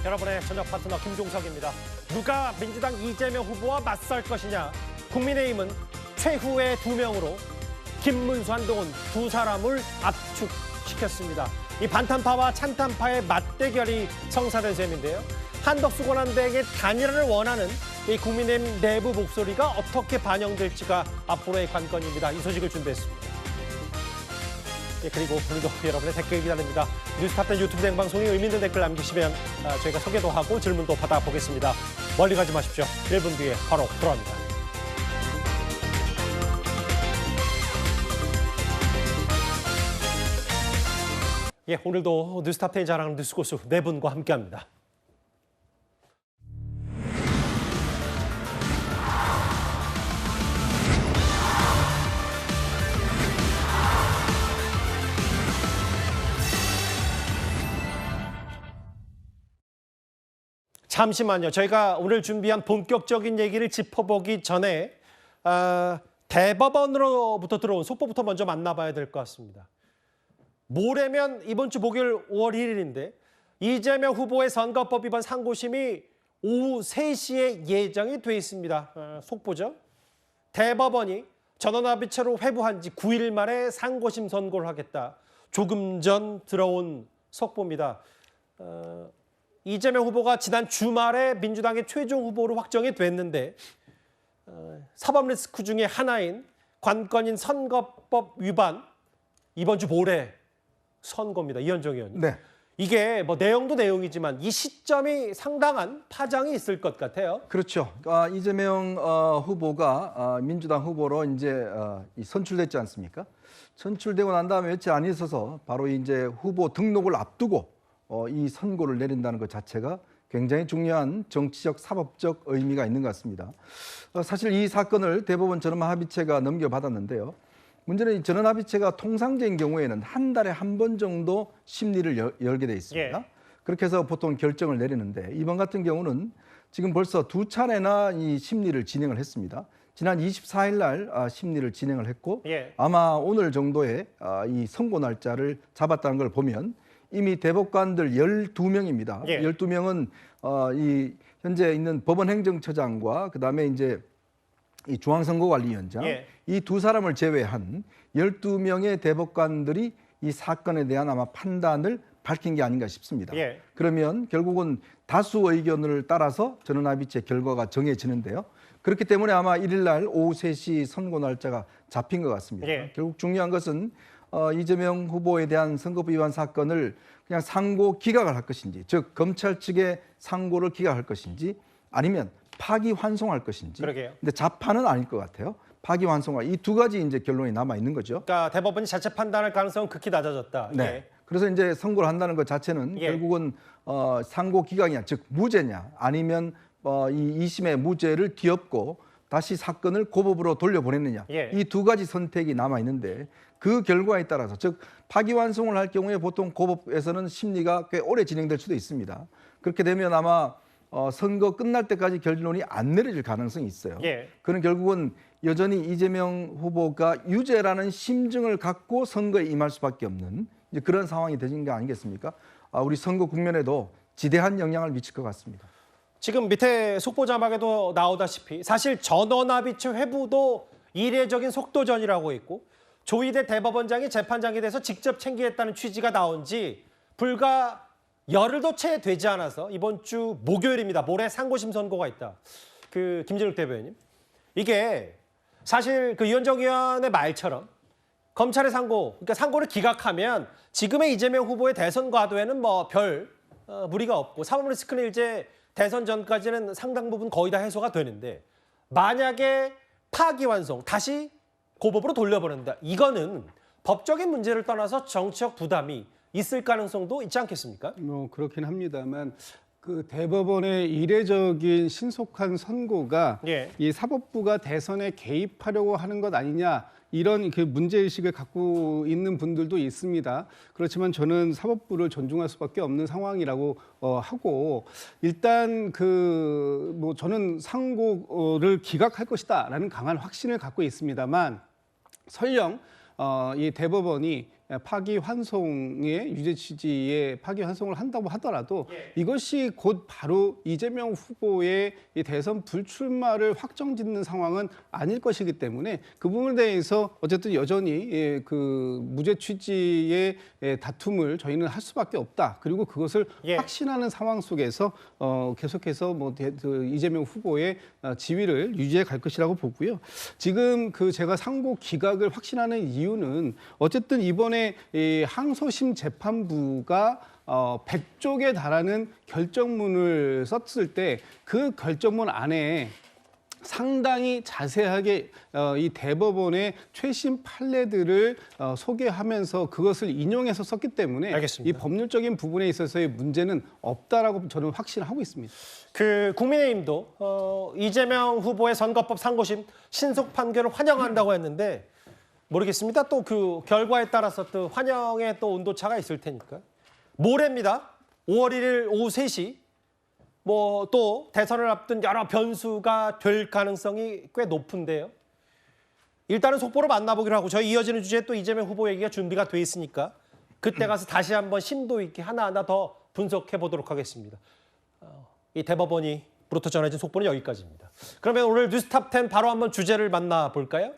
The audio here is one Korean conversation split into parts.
여러분의 저녁 파트너 김종석입니다. 누가 민주당 이재명 후보와 맞설 것이냐. 국민의힘은 최후의 2명으로 김문수, 한동훈 두 사람을 압축시켰습니다. 이 반탄파와 찬탄파의 맞대결이 성사된 셈인데요. 한덕수 권한대행의 단일화를 원하는 이 국민의힘 내부 목소리가 어떻게 반영될지가 앞으로의 관건입니다. 이 소식을 준비했습니다. 그리고 오늘도 여러분의 댓글 기다립니다. 뉴스탑10 유튜브 생방송에 의미 있는 댓글 남기시면 저희가 소개도 하고 질문도 받아보겠습니다. 멀리 가지 마십시오. 1분 뒤에 바로 돌아옵니다. 오늘도 뉴스탑10이 자랑하는 뉴스고수 네 분과 함께합니다. 잠시만요. 저희가 오늘 준비한 본격적인 얘기를 짚어보기 전에 대법원으로부터 들어온 속보부터 먼저 만나봐야 될 것 같습니다. 모레면 이번 주 목요일 5월 1일인데 이재명 후보의 선거법 위반 상고심이 오후 3시에 예정이 돼 있습니다. 속보죠. 대법원이 전원합의체로 회부한 지 9일 만에 상고심 선고를 하겠다. 조금 전 들어온 속보입니다. 이재명 후보가 지난 주말에 민주당의 최종 후보로 확정이 됐는데 사법 리스크 중에 하나인 관건인 선거법 위반 이번 주 모레 선고입니다. 이현정 의원님. 네. 이게 뭐 내용도 내용이지만 이 시점이 상당한 파장이 있을 것 같아요. 그렇죠. 이재명 후보가 민주당 후보로 이제 선출됐지 않습니까? 선출되고 난 다음에 며칠 안 있어서 바로 이제 후보 등록을 앞두고 이 선고를 내린다는 것 자체가 굉장히 중요한 정치적, 사법적 의미가 있는 것 같습니다. 사실 이 사건을 대법원 전원합의체가 넘겨받았는데요. 문제는 이 전원합의체가 통상적인 경우에는 한 달에 한 번 정도 심리를 열게 돼 있습니다. 예. 그렇게 해서 보통 결정을 내리는데 이번 같은 경우는 지금 벌써 2차례나 이 심리를 진행을 했습니다. 지난 24일 날 심리를 진행을 했고 예. 아마 오늘 정도에 이 선고 날짜를 잡았다는 걸 보면 이미 대법관들 12명입니다. 예. 12명은 이 현재 있는 법원 행정처장과 그다음에 이제 이 중앙선거관리위원장 예. 이 두 사람을 제외한 12명의 대법관들이 이 사건에 대한 아마 판단을 밝힌 게 아닌가 싶습니다. 예. 그러면 결국은 다수 의견을 따라서 전원합의체 결과가 정해지는데요. 그렇기 때문에 아마 1일 날 오후 3시 선고 날짜가 잡힌 것 같습니다. 예. 결국 중요한 것은 이재명 후보에 대한 선거법 위반 사건을 그냥 상고 기각을 할 것인지, 즉 검찰 측의 상고를 기각할 것인지 아니면 파기환송할 것인지. 그러게요. 근데 자판은 아닐 것 같아요. 파기환송할 이 두 가지 이제 결론이 남아 있는 거죠. 그러니까 대법원이 자체 판단할 가능성은 극히 낮아졌다. 네. 예. 그래서 이제 선고를 한다는 것 자체는 예. 결국은 상고 기각이냐, 즉 무죄냐, 아니면 이 2심의 무죄를 뒤엎고 다시 사건을 고법으로 돌려보냈느냐. 예. 이 두 가지 선택이 남아 있는데 그 결과에 따라서 즉 파기환송을 할 경우에 보통 고법에서는 심리가 꽤 오래 진행될 수도 있습니다. 그렇게 되면 아마 선거 끝날 때까지 결론이 안 내려질 가능성이 있어요. 예. 그는 결국은 여전히 이재명 후보가 유죄라는 심증을 갖고 선거에 임할 수밖에 없는 이제 그런 상황이 되는 게 아니겠습니까? 우리 선거 국면에도 지대한 영향을 미칠 것 같습니다. 지금 밑에 속보 자막에도 나오다시피 사실 전원합의체 회부도 이례적인 속도전이라고 있고 조희대 대법원장이 재판장에 대해서 직접 챙기겠다는 취지가 나온 지 불과 열흘도 채 되지 않아서 이번 주 목요일입니다. 모레 상고심 선고가 있다. 김진욱 대변인. 이게 사실 이현정 의원의 말처럼 검찰의 상고, 그러니까 상고를 기각하면 지금의 이재명 후보의 대선 과도에는 뭐 별 무리가 없고 사법 리스크는 이제 대선 전까지는 상당 부분 거의 다 해소가 되는데 만약에 파기환송, 다시 고법으로 돌려보낸다. 이거는 법적인 문제를 떠나서 정치적 부담이 있을 가능성도 있지 않겠습니까? 그렇긴 합니다만 그 대법원의 이례적인 신속한 선고가 예. 이 사법부가 대선에 개입하려고 하는 것 아니냐 이런 그 문제의식을 갖고 있는 분들도 있습니다. 그렇지만 저는 사법부를 존중할 수밖에 없는 상황이라고 하고 일단 저는 상고를 기각할 것이다라는 강한 확신을 갖고 있습니다만 설령 이 대법원이 파기환송의 유죄 취지의 파기환송을 한다고 하더라도 이것이 곧 바로 이재명 후보의 이 대선 불출마를 확정짓는 상황은 아닐 것이기 때문에 그 부분에 대해서 어쨌든 여전히 그 무죄 취지의 다툼을 저희는 할 수밖에 없다. 그리고 그것을 확신하는 상황 속에서 계속해서 그 이재명 후보의 지위를 유지해 갈 것이라고 보고요. 지금 그 제가 상고 기각을 확신하는 이유는 어쨌든 이번에 이 항소심 재판부가 100쪽에 달하는 결정문을 썼을 때 그 결정문 안에 상당히 자세하게 이 대법원의 최신 판례들을 소개하면서 그것을 인용해서 썼기 때문에 알겠습니다. 이 법률적인 부분에 있어서의 문제는 없다라고 저는 확신하고 있습니다. 그 국민의힘도 이재명 후보의 선거법 상고심 신속 판결을 환영한다고 했는데 모르겠습니다. 또 그 결과에 따라서 또 환영의 또 온도차가 있을 테니까. 모레입니다. 5월 1일 오후 3시. 또 대선을 앞둔 여러 변수가 될 가능성이 꽤 높은데요. 일단은 속보로 만나보기로 하고 저희 이어지는 주제에 또 이재명 후보 얘기가 준비가 돼 있으니까 그때 가서 다시 한번 심도 있게 하나하나 더 분석해 보도록 하겠습니다. 이 대법원으로부터 전해진 속보는 여기까지입니다. 그러면 오늘 뉴스탑 10 바로 한번 주제를 만나볼까요?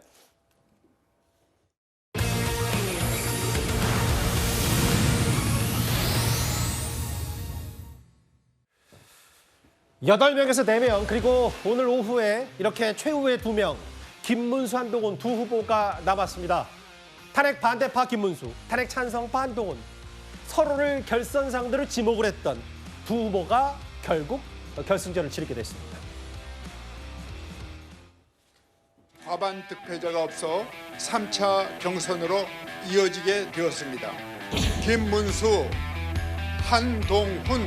여덟 명에서 4명 그리고 오늘 오후에 이렇게 최후의 2명 김문수, 한동훈 두 후보가 남았습니다. 탄핵 반대파 김문수, 탄핵 찬성파 한동훈 서로를 결선상대로 지목을 했던 두 후보가 결국 결승전을 치르게 됐습니다. 과반 득표자가 없어 3차 경선으로 이어지게 되었습니다. 김문수, 한동훈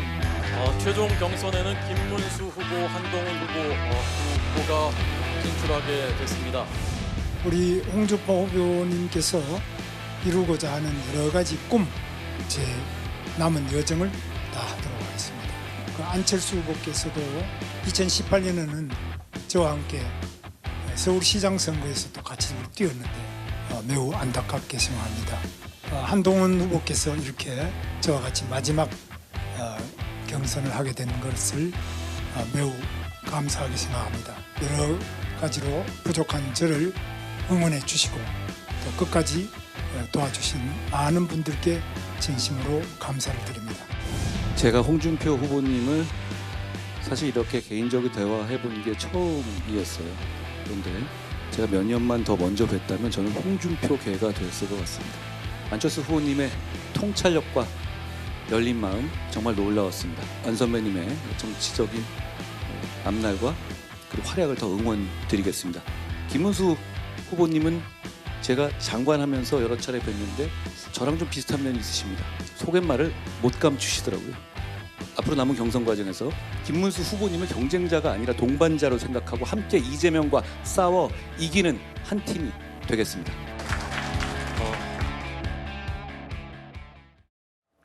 최종 경선에는 김문수 후보, 한동훈 후보 두 후보가 진출하게 됐습니다. 우리 홍준표 후보님께서 이루고자 하는 여러 가지 꿈, 제 남은 여정을 다 하도록 하겠습니다. 그 안철수 후보께서도 2018년에는 저와 함께 서울시장 선거에서도 같이 뛰었는데 매우 안타깝게 생각합니다. 한동훈 후보께서 이렇게 저와 같이 마지막 경선을 하게 된 것을 매우 감사하게 생각합니다. 여러 가지로 부족한 저를 응원해 주시고 또 끝까지 도와주신 많은 분들께 진심으로 감사를 드립니다. 제가 홍준표 후보님을 사실 이렇게 개인적으로 대화해 본 게 처음이었어요. 그런데 제가 몇 년만 더 먼저 뵀다면 저는 홍준표계가 됐을 것 같습니다. 안철수 후보님의 통찰력과 열린 마음 정말 놀라웠습니다. 안 선배님의 정치적인 앞날과 그리고 활약을 더 응원드리겠습니다. 김문수 후보님은 제가 장관하면서 여러 차례 뵀는데 저랑 좀 비슷한 면이 있으십니다. 속갯말을 못 감추시더라고요. 앞으로 남은 경선 과정에서 김문수 후보님을 경쟁자가 아니라 동반자로 생각하고 함께 이재명과 싸워 이기는 한 팀이 되겠습니다.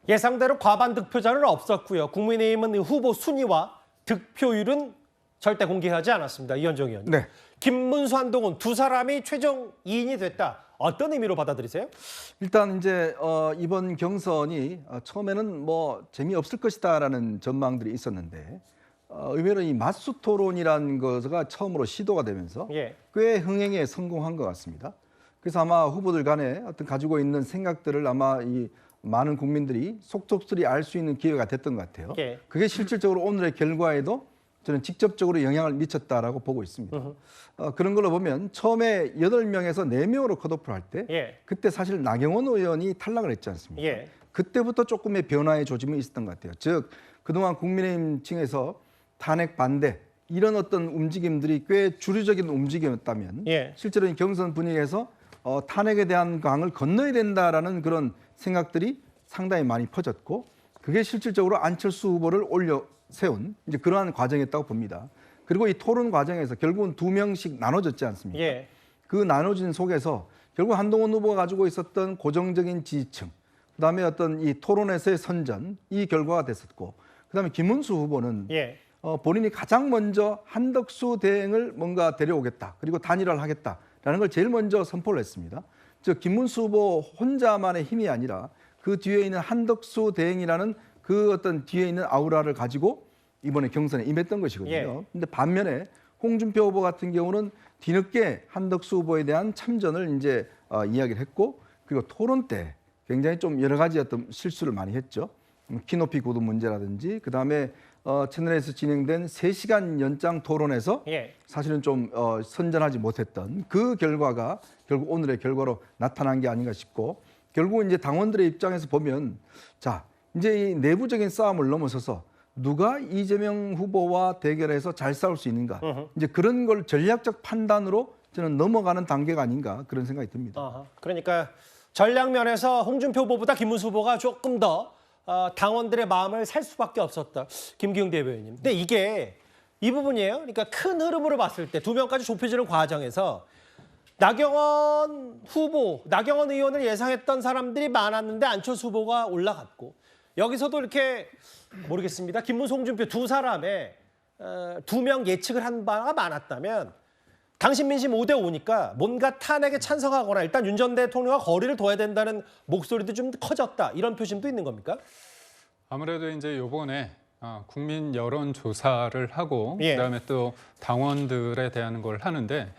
예상대로 과반 득표자는 없었고요. 국민의힘은 후보 순위와 득표율은 절대 공개하지 않았습니다. 이현정 의원님. 네. 김문수, 한동훈 두 사람이 최종 2인이 됐다. 어떤 의미로 받아들이세요? 일단 이제 이번 경선이 처음에는 재미없을 것이다라는 전망들이 있었는데 의외로 이 맞수 토론이라는 것가 처음으로 시도가 되면서 꽤 흥행에 성공한 것 같습니다. 그래서 아마 후보들 간에 어떤 가지고 있는 생각들을 아마 이 많은 국민들이 속속들이 알 수 있는 기회가 됐던 것 같아요. 그게 실질적으로 오늘의 결과에도 저는 직접적으로 영향을 미쳤다라고 보고 있습니다. 그런 걸로 보면 처음에 8명에서 4명으로 컷오프를 할 때 그때 사실 나경원 의원이 탈락을 했지 않습니까? 그때부터 조금의 변화의 조짐이 있었던 것 같아요. 즉 그동안 국민의힘 층에서 탄핵 반대 이런 어떤 움직임들이 꽤 주류적인 움직임이었다면 실제로 이 경선 분위기에서 탄핵에 대한 강을 건너야 된다라는 그런 생각들이 상당히 많이 퍼졌고 그게 실질적으로 안철수 후보를 세운 이제 그러한 과정이었다고 봅니다. 그리고 이 토론 과정에서 결국은 2명씩 나눠졌지 않습니까? 그 나눠진 속에서 결국 한동훈 후보가 가지고 있었던 고정적인 지지층, 그다음에 어떤 이 토론에서의 선전 이 결과가 됐었고, 그다음에 김문수 후보는 본인이 가장 먼저 한덕수 대행을 뭔가 데려오겠다, 그리고 단일화를 하겠다라는 걸 제일 먼저 선포를 했습니다. 즉 김문수 후보 혼자만의 힘이 아니라 그 뒤에 있는 한덕수 대행이라는 그 어떤 뒤에 있는 아우라를 가지고 이번에 경선에 임했던 것이거든요. 예. 근데 반면에 홍준표 후보 같은 경우는 뒤늦게 한덕수 후보에 대한 참전을 이제 이야기를 했고, 그리고 토론 때 굉장히 좀 여러 가지 어떤 실수를 많이 했죠. 키높이 구도 문제라든지, 그 다음에 채널에서 진행된 3시간 연장 토론에서 예. 사실은 좀 선전하지 못했던 그 결과가 결국 오늘의 결과로 나타난 게 아닌가 싶고, 결국 이제 당원들의 입장에서 보면, 자, 이제 이 내부적인 싸움을 넘어서서 누가 이재명 후보와 대결해서 잘 싸울 수 있는가, 이제 그런 걸 전략적 판단으로 저는 넘어가는 단계가 아닌가 그런 생각이 듭니다. 그러니까 전략 면에서 홍준표 후보보다 김문수 후보가 조금 더 당원들의 마음을 살 수밖에 없었다. 김기웅 대변인님. 근데 이게 이 부분이에요. 그러니까 큰 흐름으로 봤을 때 2명까지 좁혀지는 과정에서 나경원 의원을 예상했던 사람들이 많았는데 안철수 후보가 올라갔고, 여기서도 이렇게 모르겠습니다. 김문수, 홍준표 두 사람의 2명 예측을 한 바가 많았다면 당신 민심 5대5니까 뭔가 탄핵에 찬성하거나 일단 윤 전 대통령과 거리를 둬야 된다는 목소리도 좀 커졌다. 이런 표심도 있는 겁니까? 아무래도 이제 요번에 국민 여론 조사를 하고 예. 그다음에 또 당원들에 대한 걸 하는데,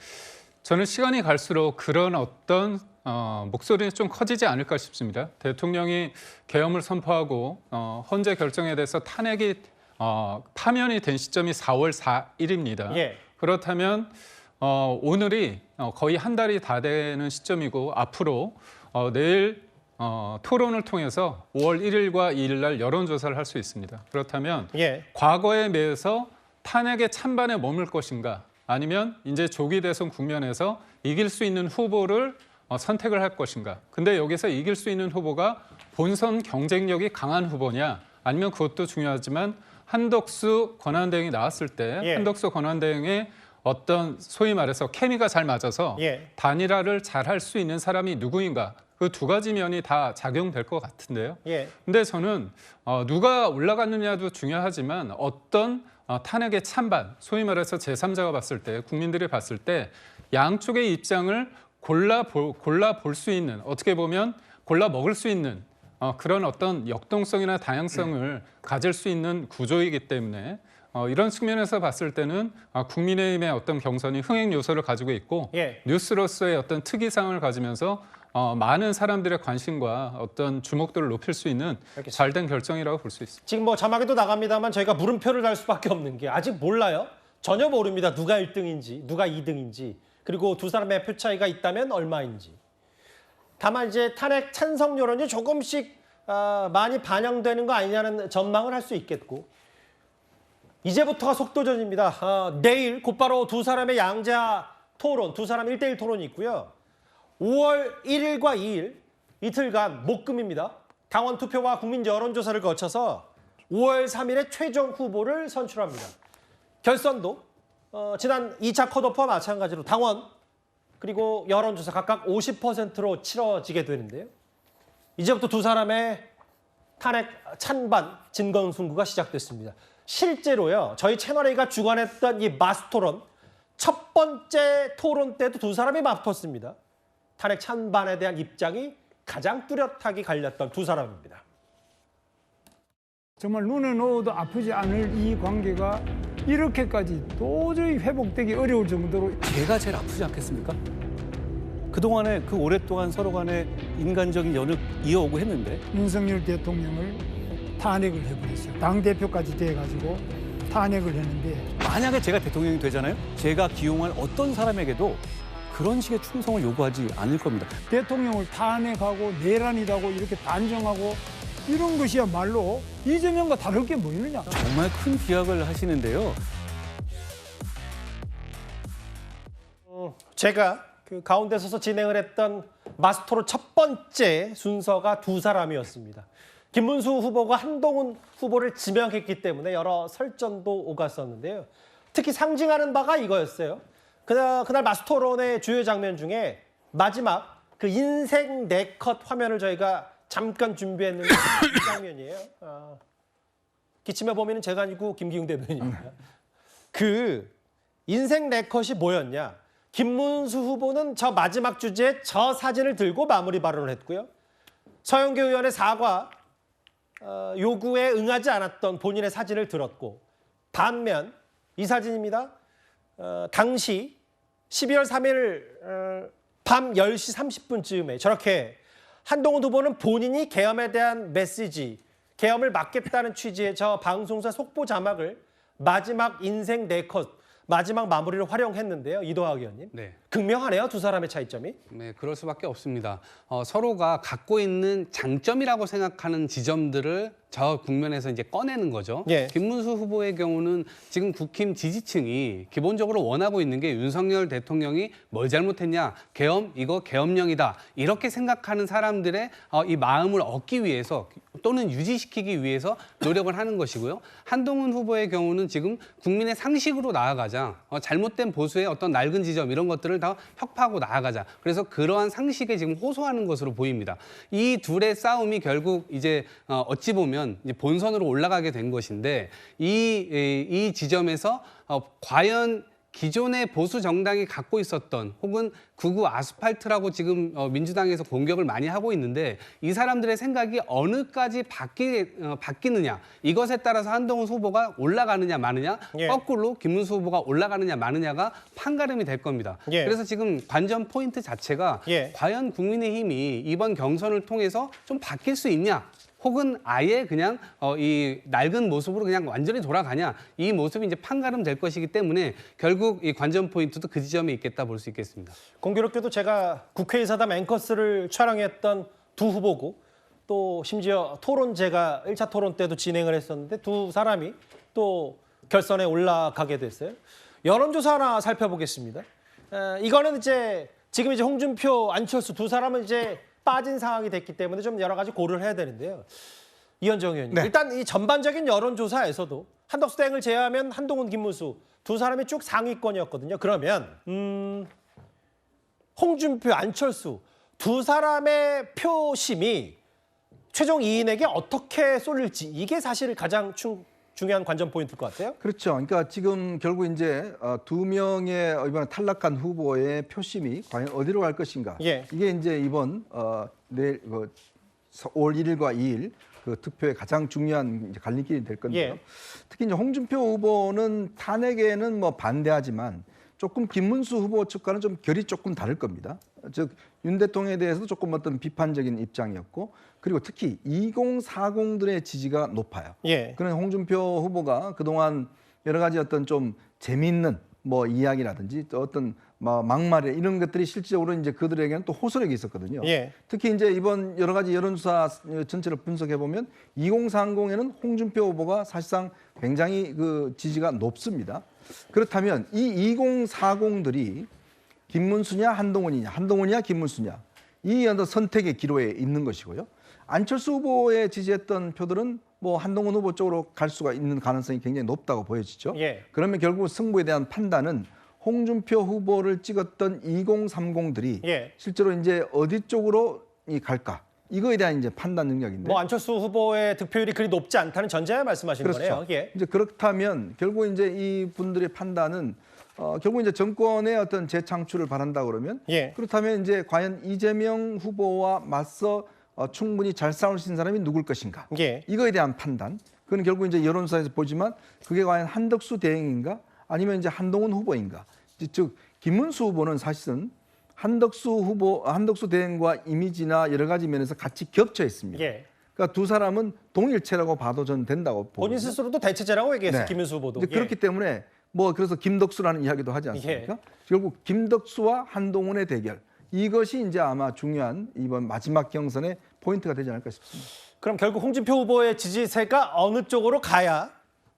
저는 시간이 갈수록 그런 어떤 목소리는 좀 커지지 않을까 싶습니다. 대통령이 계엄을 선포하고 헌재 결정에 대해서 탄핵이 파면이 된 시점이 4월 4일입니다. 예. 그렇다면 오늘이 거의 한 달이 다 되는 시점이고, 앞으로 내일 토론을 통해서 5월 1일과 2일 날 여론조사를 할 수 있습니다. 그렇다면 예. 과거에 비해서 탄핵의 찬반에 머물 것인가, 아니면 이제 조기 대선 국면에서 이길 수 있는 후보를 선택을 할 것인가. 근데 여기서 이길 수 있는 후보가 본선 경쟁력이 강한 후보냐, 아니면 그것도 중요하지만 한덕수 권한대행이 나왔을 때 예. 한덕수 권한대행의 어떤 소위 말해서 케미가 잘 맞아서 예. 단일화를 잘 할 수 있는 사람이 누구인가, 그 두 가지 면이 다 작용될 것 같은데요. 예. 근데 저는 누가 올라갔느냐도 중요하지만 어떤 탄핵의 찬반, 소위 말해서 제3자가 봤을 때, 국민들이 봤을 때 양쪽의 입장을 골라 볼 수 있는, 어떻게 보면 골라 먹을 수 있는 그런 어떤 역동성이나 다양성을 가질 수 있는 구조이기 때문에 이런 측면에서 봤을 때는 국민의힘의 어떤 경선이 흥행 요소를 가지고 있고, 예. 뉴스로서의 어떤 특이성을 가지면서 많은 사람들의 관심과 어떤 주목도를 높일 수 있는 잘된 결정이라고 볼 수 있습니다. 지금 뭐 자막에도 나갑니다만 저희가 물음표를 달 수밖에 없는 게 아직 몰라요. 전혀 모릅니다. 누가 1등인지, 누가 2등인지, 그리고 두 사람의 표 차이가 있다면 얼마인지. 다만 이제 탄핵 찬성 여론이 조금씩 많이 반영되는 거 아니냐는 전망을 할 수 있겠고, 이제부터가 속도전입니다. 내일 곧바로 두 사람의 양자 토론, 두 사람 1대1 토론이 있고요. 5월 1일과 2일 이틀간 목금입니다. 당원 투표와 국민 여론조사를 거쳐서 5월 3일에 최종 후보를 선출합니다. 결선도 지난 2차 컷오프와 마찬가지로 당원 그리고 여론조사 각각 50%로 치러지게 되는데요. 이제부터 두 사람의 탄핵 찬반 진검승부가 시작됐습니다. 실제로요, 저희 채널A가 주관했던 이 마스토론 첫 번째 토론 때도 두 사람이 맞붙었습니다. 탄핵 찬반에 대한 입장이 가장 뚜렷하게 갈렸던 두 사람입니다. 정말 눈에 넣어도 아프지 않을 이 관계가 이렇게까지 도저히 회복되기 어려울 정도로 제가 제일 아프지 않겠습니까? 그동안에 그 오랫동안 서로 간에 인간적인 연을 이어오고 했는데 윤석열 대통령을 탄핵을 해버렸어요. 당대표까지 돼가지고 탄핵을 했는데, 만약에 제가 대통령이 되잖아요. 제가 기용할 어떤 사람에게도 그런 식의 충성을 요구하지 않을 겁니다. 대통령을 탄핵하고 내란이라고 이렇게 단정하고 이런 것이야말로 이재명과 다를 게 뭐 있느냐. 정말 큰 비약을 하시는데요. 제가 그 가운데 서서 진행을 했던 마스토로 첫 번째 순서가 두 사람이었습니다. 김문수 후보가 한동훈 후보를 지명했기 때문에 여러 설전도 오갔었는데요. 특히 상징하는 바가 이거였어요. 그날 마스토론의 주요 장면 중에 마지막 그 인생 4컷 화면을 저희가 잠깐 준비했는데 이 장면이에요. 기침의 범인은 제가 아니고 김기웅 대변인입니다. 그 인생 4컷이 뭐였냐? 김문수 후보는 저 마지막 주제에 저 사진을 들고 마무리 발언을 했고요. 서영교 의원의 사과 요구에 응하지 않았던 본인의 사진을 들었고, 반면 이 사진입니다. 당시 12월 3일 밤 10시 30분쯤에 저렇게 한동훈 후보는 본인이 계엄에 대한 메시지, 계엄을 막겠다는 취지의 저 방송사 속보 자막을 마지막 인생 4컷, 마지막 마무리로 활용했는데요. 이도학 의원님. 네. 극명하네요. 두 사람의 차이점이. 네, 그럴 수밖에 없습니다. 서로가 갖고 있는 장점이라고 생각하는 지점들을 저 국면에서 이제 꺼내는 거죠. 예. 김문수 후보의 경우는 지금 국힘 지지층이 기본적으로 원하고 있는 게 윤석열 대통령이 뭘 잘못했냐, 계엄, 이거 계엄령이다, 이렇게 생각하는 사람들의 이 마음을 얻기 위해서 또는 유지시키기 위해서 노력을 하는 것이고요. 한동훈 후보의 경우는 지금 국민의 상식으로 나아가자, 잘못된 보수의 어떤 낡은 지점 이런 것들을 다 혁파하고 나아가자. 그래서 그러한 상식에 지금 호소하는 것으로 보입니다. 이 둘의 싸움이 결국 이제 어찌 보면 이제 본선으로 올라가게 된 것인데, 이 지점에서 과연 기존의 보수 정당이 갖고 있었던, 혹은 극우 아스팔트라고 지금 민주당에서 공격을 많이 하고 있는데, 이 사람들의 생각이 어느까지 바뀌느냐, 이것에 따라서 한동훈 후보가 올라가느냐 마느냐, 예. 거꾸로 김문수 후보가 올라가느냐 마느냐가 판가름이 될 겁니다. 예. 그래서 지금 관전 포인트 자체가 예. 과연 국민의힘이 이번 경선을 통해서 좀 바뀔 수 있냐, 혹은 아예 그냥 이 낡은 모습으로 그냥 완전히 돌아가냐, 이 모습이 이제 판가름 될 것이기 때문에 결국 이 관전 포인트도 그 지점에 있겠다 볼 수 있겠습니다. 공교롭게도 제가 국회의사담 앵커스를 촬영했던 두 후보고, 또 심지어 토론 제가 1차 토론 때도 진행을 했었는데 두 사람이 또 결선에 올라가게 됐어요. 여론조사 하나 살펴보겠습니다. 이거는 이제 지금 이제 홍준표, 안철수 두 사람은 이제 빠진 상황이 됐기 때문에 좀 여러 가지 고려를 해야 되는데요. 이현정 의원님. 네. 일단 이 전반적인 여론조사에서도 한덕수 대행을 제외하면 한동훈, 김문수 두 사람이 쭉 상위권이었거든요. 그러면 홍준표, 안철수 두 사람의 표심이 최종 2인에게 어떻게 쏠릴지, 이게 사실 가장 중요한 관전 포인트일 것 같아요. 그렇죠. 그러니까 지금 결국 이제 두 명의 이번에 탈락한 후보의 표심이 과연 어디로 갈 것인가. 예. 이게 이제 이번 내일 5월 1일과 2일 그 투표의 가장 중요한 이제 갈림길이 될 건데요. 예. 특히 이제 홍준표 후보는 탄핵에는 뭐 반대하지만 조금 김문수 후보 측과는 좀 결이 조금 다를 겁니다. 즉 윤 대통령에 대해서도 조금 어떤 비판적인 입장이었고, 그리고 특히 2040들의 지지가 높아요. 예. 그런 홍준표 후보가 그동안 여러 가지 어떤 좀 재미있는 뭐 이야기라든지 또 어떤 막말이 이런 것들이 실질적으로 이제 그들에게는 또 호소력이 있었거든요. 예. 특히 이제 이번 여러 가지 여론조사 전체를 분석해 보면 2030에는 홍준표 후보가 사실상 굉장히 그 지지가 높습니다. 그렇다면 이 2040들이 김문수냐 한동훈이냐, 한동훈이냐 김문수냐, 이 어떤 선택의 기로에 있는 것이고요. 안철수 후보에 지지했던 표들은 뭐 한동훈 후보 쪽으로 갈 수가 있는 가능성이 굉장히 높다고 보여지죠. 예. 그러면 결국 승부에 대한 판단은 홍준표 후보를 찍었던 2030들이 예. 실제로 이제 어디 쪽으로 갈까, 이거에 대한 이제 판단 능력인데. 뭐 안철수 후보의 득표율이 그리 높지 않다는 전제에 말씀하시는 그렇죠. 거네요. 예. 이제 그렇다면 결국 이제 이 분들의 판단은 결국 이제 정권의 어떤 재창출을 바란다 그러면, 예. 그렇다면 이제 과연 이재명 후보와 맞서 충분히 잘 싸울 수 있는 사람이 누굴 것인가, 예. 이거에 대한 판단. 그건 결국 이제 여론조사에서 보지만 그게 과연 한덕수 대행인가 아니면 이제 한동훈 후보인가. 즉 김문수 후보는 사실은 한덕수 대행과 이미지나 여러 가지 면에서 같이 겹쳐 있습니다. 예. 그러니까 두 사람은 동일체라고 봐도 저는 된다고 보거든요. 본인 스스로도 대체제라고 얘기했어요. 네. 김문수 후보도. 이제 그렇기 때문에 뭐 그래서 김덕수라는 이야기도 하지 않습니까? 결국 김덕수와 한동훈의 대결, 이것이 이제 아마 중요한 이번 마지막 경선의 포인트가 되지 않을까 싶습니다. 그럼 결국 홍준표 후보의 지지세가 어느 쪽으로 가야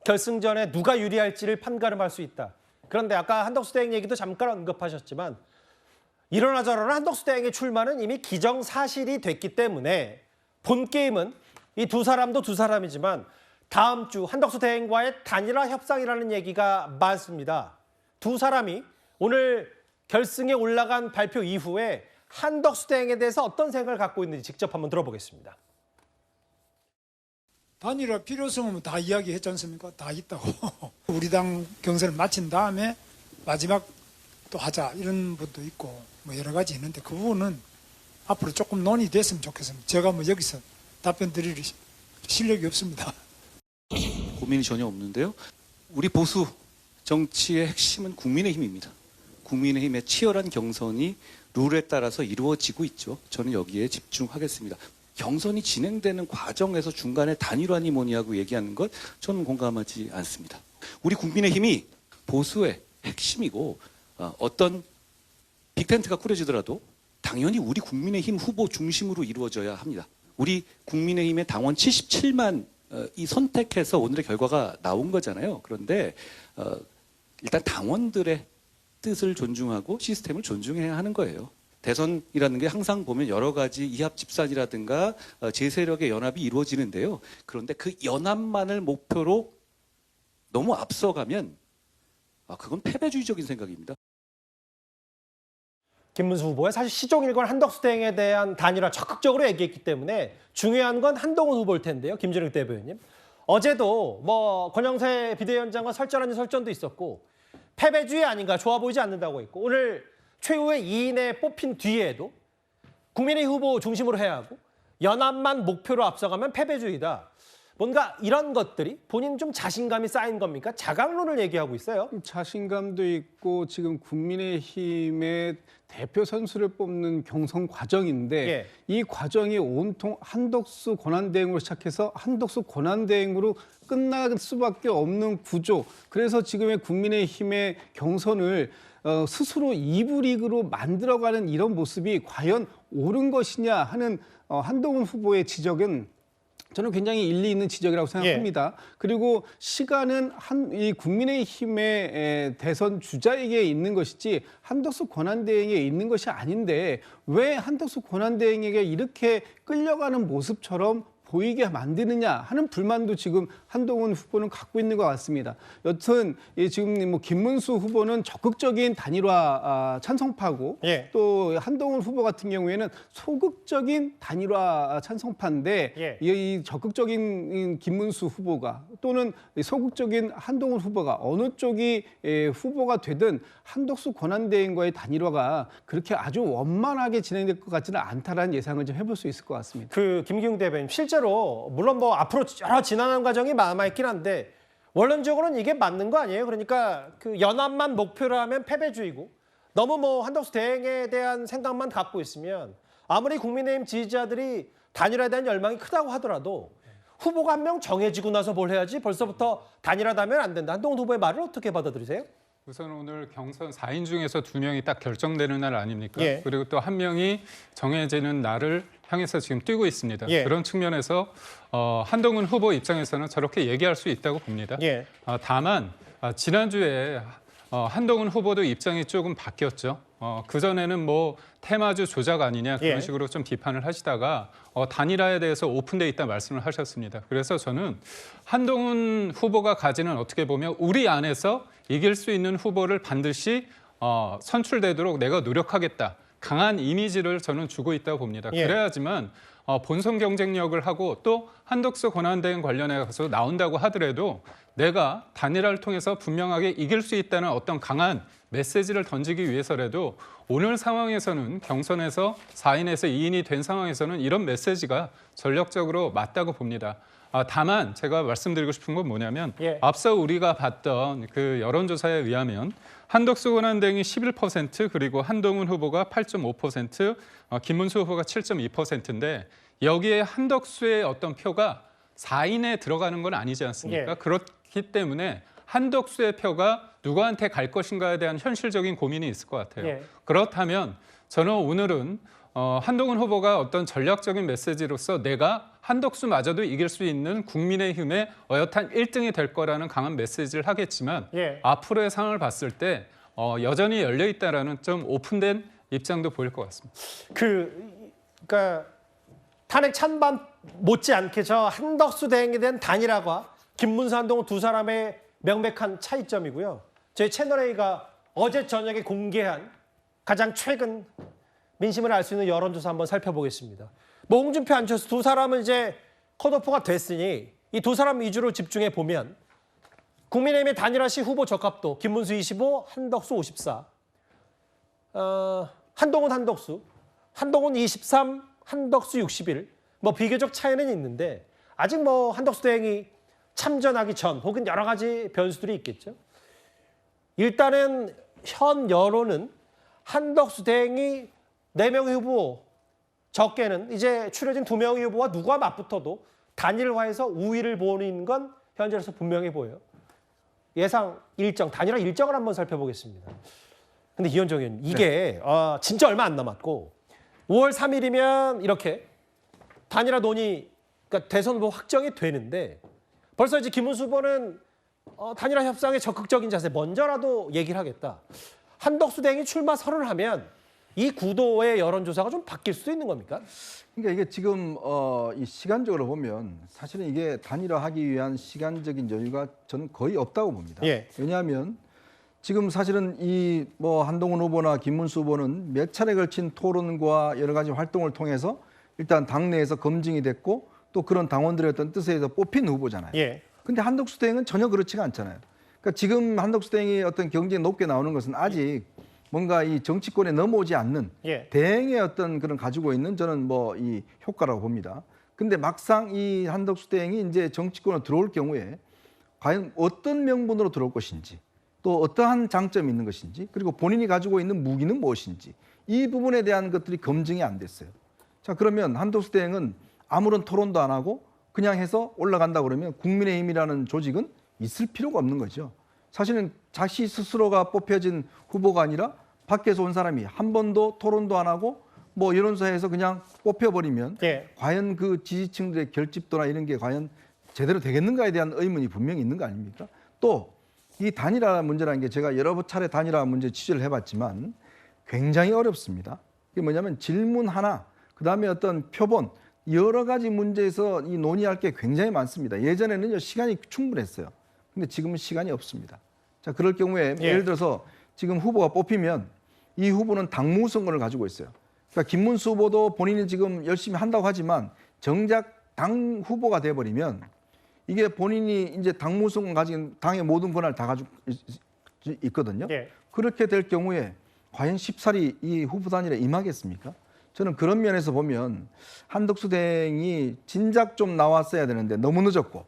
결승전에 누가 유리할지를 판가름할 수 있다. 그런데 아까 한덕수 대행 얘기도 잠깐 언급하셨지만, 이러나 저러나 한덕수 대행의 출마는 이미 기정사실이 됐기 때문에 본 게임은 이 두 사람도 두 사람이지만 다음 주 한덕수 대행과의 단일화 협상이라는 얘기가 많습니다. 두 사람이 오늘 결승에 올라간 발표 이후에 한덕수 대행에 대해서 어떤 생각을 갖고 있는지 직접 한번 들어보겠습니다. 단일화 필요성은 다 이야기했지 않습니까? 다 있다고. 우리 당 경선을 마친 다음에 마지막 또 하자 이런 분도 있고 뭐 여러 가지 있는데 그 부분은 앞으로 조금 논의됐으면 좋겠습니다. 제가 뭐 여기서 답변 드릴 실력이 없습니다. 고민이 전혀 없는데요. 우리 보수 정치의 핵심은 국민의힘입니다. 국민의힘의 치열한 경선이 룰에 따라서 이루어지고 있죠. 저는 여기에 집중하겠습니다. 경선이 진행되는 과정에서 중간에 단일화니 뭐니 하고 얘기하는 것 저는 공감하지 않습니다. 우리 국민의힘이 보수의 핵심이고 어떤 빅텐트가 꾸려지더라도 당연히 우리 국민의힘 후보 중심으로 이루어져야 합니다. 우리 국민의힘의 당원 77만 이 선택해서 오늘의 결과가 나온 거잖아요. 그런데 일단 당원들의 뜻을 존중하고 시스템을 존중해야 하는 거예요. 대선이라는 게 항상 보면 여러 가지 이합집산이라든가 제세력의 연합이 이루어지는데요. 그런데 그 연합만을 목표로 너무 앞서가면 그건 패배주의적인 생각입니다. 김문수 후보가 사실 시종일관 한덕수 대행에 대한 단일화 적극적으로 얘기했기 때문에 중요한 건 한동훈 후보일 텐데요. 김준일 대변인. 어제도 뭐 권영세 비대위원장과 설전하는 설전도 있었고 패배주의 아닌가 좋아 보이지 않는다고 했고 오늘 최후의 2인에 뽑힌 뒤에도 국민의 후보 중심으로 해야 하고 연합만 목표로 앞서가면 패배주의다. 뭔가 이런 것들이 본인 좀 자신감이 쌓인 겁니까? 자강론을 얘기하고 있어요. 자신감도 있고 지금 국민의힘의 대표 선수를 뽑는 경선 과정인데 예. 이 과정이 온통 한덕수 권한대행으로 시작해서 한덕수 권한대행으로 끝날 수밖에 없는 구조. 그래서 지금의 국민의힘의 경선을 스스로 2부 리그로 만들어가는 이런 모습이 과연 옳은 것이냐 하는 한동훈 후보의 지적은 저는 굉장히 일리 있는 지적이라고 생각합니다. 그리고 시간은 이 국민의힘의 대선 주자에게 있는 것이지 한덕수 권한대행에 있는 것이 아닌데 왜 한덕수 권한대행에게 이렇게 끌려가는 모습처럼 보이게 만드느냐 하는 불만도 지금 한동훈 후보는 갖고 있는 것 같습니다. 여튼 지금 뭐 김문수 후보는 적극적인 단일화 찬성파고 예. 또 한동훈 후보 같은 경우에는 소극적인 단일화 찬성파인데 예. 이 적극적인 김문수 후보가 또는 소극적인 한동훈 후보가 어느 쪽이 후보가 되든 한덕수 권한대행과의 단일화가 그렇게 아주 원만하게 진행될 것 같지는 않다라는 예상을 좀 해볼 수 있을 것 같습니다. 그 김기웅 대변인 실제로 물론 뭐 앞으로 여러 지난한 과정이 남아있긴 한데 원론적으로는 이게 맞는 거 아니에요? 그러니까 그 연합만 목표로 하면 패배주의고 너무 뭐 한덕수 대행에 대한 생각만 갖고 있으면 아무리 국민의힘 지지자들이 단일화에 대한 열망이 크다고 하더라도 후보가 한 명 정해지고 나서 뭘 해야지 벌써부터 단일화하면 안 된다. 한동훈 후보의 말을 어떻게 받아들이세요? 우선 오늘 경선 4인 중에서 2명이 딱 결정되는 날 아닙니까? 예. 그리고 또 한 명이 정해지는 날을 향해서 지금 뛰고 있습니다. 예. 그런 측면에서 한동훈 후보 입장에서는 저렇게 얘기할 수 있다고 봅니다. 예. 다만 지난주에 한동훈 후보도 입장이 조금 바뀌었죠. 그전에는 뭐 테마주 조작 아니냐 그런 예. 식으로 좀 비판을 하시다가 단일화에 대해서 오픈돼 있다 말씀을 하셨습니다. 그래서 저는 한동훈 후보가 가지는 어떻게 보면 우리 안에서 이길 수 있는 후보를 반드시 선출되도록 내가 노력하겠다. 강한 이미지를 저는 주고 있다고 봅니다. 예. 그래야지만 본선 경쟁력을 하고 또 한덕수 권한대행 관련해서 나온다고 하더라도 내가 단일화를 통해서 분명하게 이길 수 있다는 어떤 강한 메시지를 던지기 위해서라도 오늘 상황에서는 경선에서 4인에서 2인이 된 상황에서는 이런 메시지가 전력적으로 맞다고 봅니다. 다만 제가 말씀드리고 싶은 건 뭐냐면 예. 앞서 우리가 봤던 그 여론조사에 의하면 한덕수 권한대행이 11% 그리고 한동훈 후보가 8.5%, 김문수 후보가 7.2%인데 여기에 한덕수의 어떤 표가 4인에 들어가는 건 아니지 않습니까? 예. 그렇기 때문에 한덕수의 표가 누구한테 갈 것인가에 대한 현실적인 고민이 있을 것 같아요. 예. 그렇다면 저는 오늘은 한동훈 후보가 어떤 전략적인 메시지로서 내가 한덕수마저도 이길 수 있는 국민의힘의 어엿한 1등이 될 거라는 강한 메시지를 하겠지만 예. 앞으로의 상황을 봤을 때 여전히 열려 있다라는 좀 오픈된 입장도 보일 것 같습니다. 그러니까 탄핵 찬반 못지않게 저 한덕수 대행에 대한 단일화가 김문수 한동훈 두 사람의 명백한 차이점이고요. 저희 채널A가 어제 저녁에 공개한 가장 최근 민심을 알 수 있는 여론조사 한번 살펴보겠습니다. 뭐 홍준표, 안철수 두 사람은 이제 컷오프가 됐으니 이 두 사람 위주로 집중해 보면 국민의힘의 단일화 시 후보 적합도 김문수 25, 한덕수 54. 한동훈, 한덕수, 한동훈 23, 한덕수 61. 뭐 비교적 차이는 있는데 아직 뭐 한덕수 대행이 참전하기 전 혹은 여러 가지 변수들이 있겠죠. 일단은 현 여론은 한덕수 대행이 4명의 후보 적게는 이제 추려진 2명의 후보와 누가 맞붙어도 단일화해서 우위를 보는 건 현재로서 분명해 보여요. 예상 일정, 단일화 일정을 한번 살펴보겠습니다. 근데 이현정 의원님, 이게 진짜 얼마 안 남았고 5월 3일이면 이렇게 단일화 논의, 그러니까 대선 후보 확정이 되는데 벌써 이제 김문수 후보는 단일화 협상에 적극적인 자세 먼저라도 얘기를 하겠다. 한덕수 대행이 출마 선언을 하면 이 구도의 여론조사가 좀 바뀔 수도 있는 겁니까? 그러니까 이게 지금 이 시간적으로 보면 사실은 이게 단일화하기 위한 시간적인 여유가 저는 거의 없다고 봅니다. 예. 왜냐하면 지금 사실은 이 뭐 한동훈 후보나 김문수 후보는 몇 차례 걸친 토론과 여러 가지 활동을 통해서 일단 당내에서 검증이 됐고 또 그런 당원들의 어떤 뜻에 의해서 뽑힌 후보잖아요. 예. 근데 한덕수 대행은 전혀 그렇지가 않잖아요. 그러니까 지금 한덕수 대행이 어떤 경쟁이 높게 나오는 것은 아직 뭔가 이 정치권에 넘어오지 않는 예. 대행의 어떤 그런 가지고 있는 저는 뭐 이 효과라고 봅니다. 근데 막상 이 한덕수 대행이 이제 정치권으로 들어올 경우에 과연 어떤 명분으로 들어올 것인지 또 어떠한 장점이 있는 것인지 그리고 본인이 가지고 있는 무기는 무엇인지 이 부분에 대한 것들이 검증이 안 됐어요. 자, 그러면 한덕수 대행은 아무런 토론도 안 하고 그냥 해서 올라간다 그러면 국민의힘이라는 조직은 있을 필요가 없는 거죠. 사실은 자신 스스로가 뽑혀진 후보가 아니라 밖에서 온 사람이 한 번도 토론도 안 하고 뭐 여론조사에서 그냥 뽑혀버리면 예. 과연 그 지지층들의 결집도나 이런 게 과연 제대로 되겠는가에 대한 의문이 분명히 있는 거 아닙니까? 또 이 단일화 문제라는 게 제가 여러 차례 단일화 문제 취재를 해봤지만 굉장히 어렵습니다. 이게 뭐냐면 질문 하나, 그다음에 어떤 표본, 여러 가지 문제에서 이 논의할 게 굉장히 많습니다. 예전에는요 시간이 충분했어요. 근데 지금은 시간이 없습니다. 자, 그럴 경우에 예. 예를 들어서 지금 후보가 뽑히면 이 후보는 당무 선거를 가지고 있어요. 그러니까 김문수 후보도 본인이 지금 열심히 한다고 하지만 정작 당 후보가 돼버리면 이게 본인이 이제 당무 선거 가진 당의 모든 권한을 다 가지고 있거든요. 예. 그렇게 될 경우에 과연 쉽사리 이 후보 단일에 임하겠습니까? 저는 그런 면에서 보면 한덕수 대행이 진작 좀 나왔어야 되는데 너무 늦었고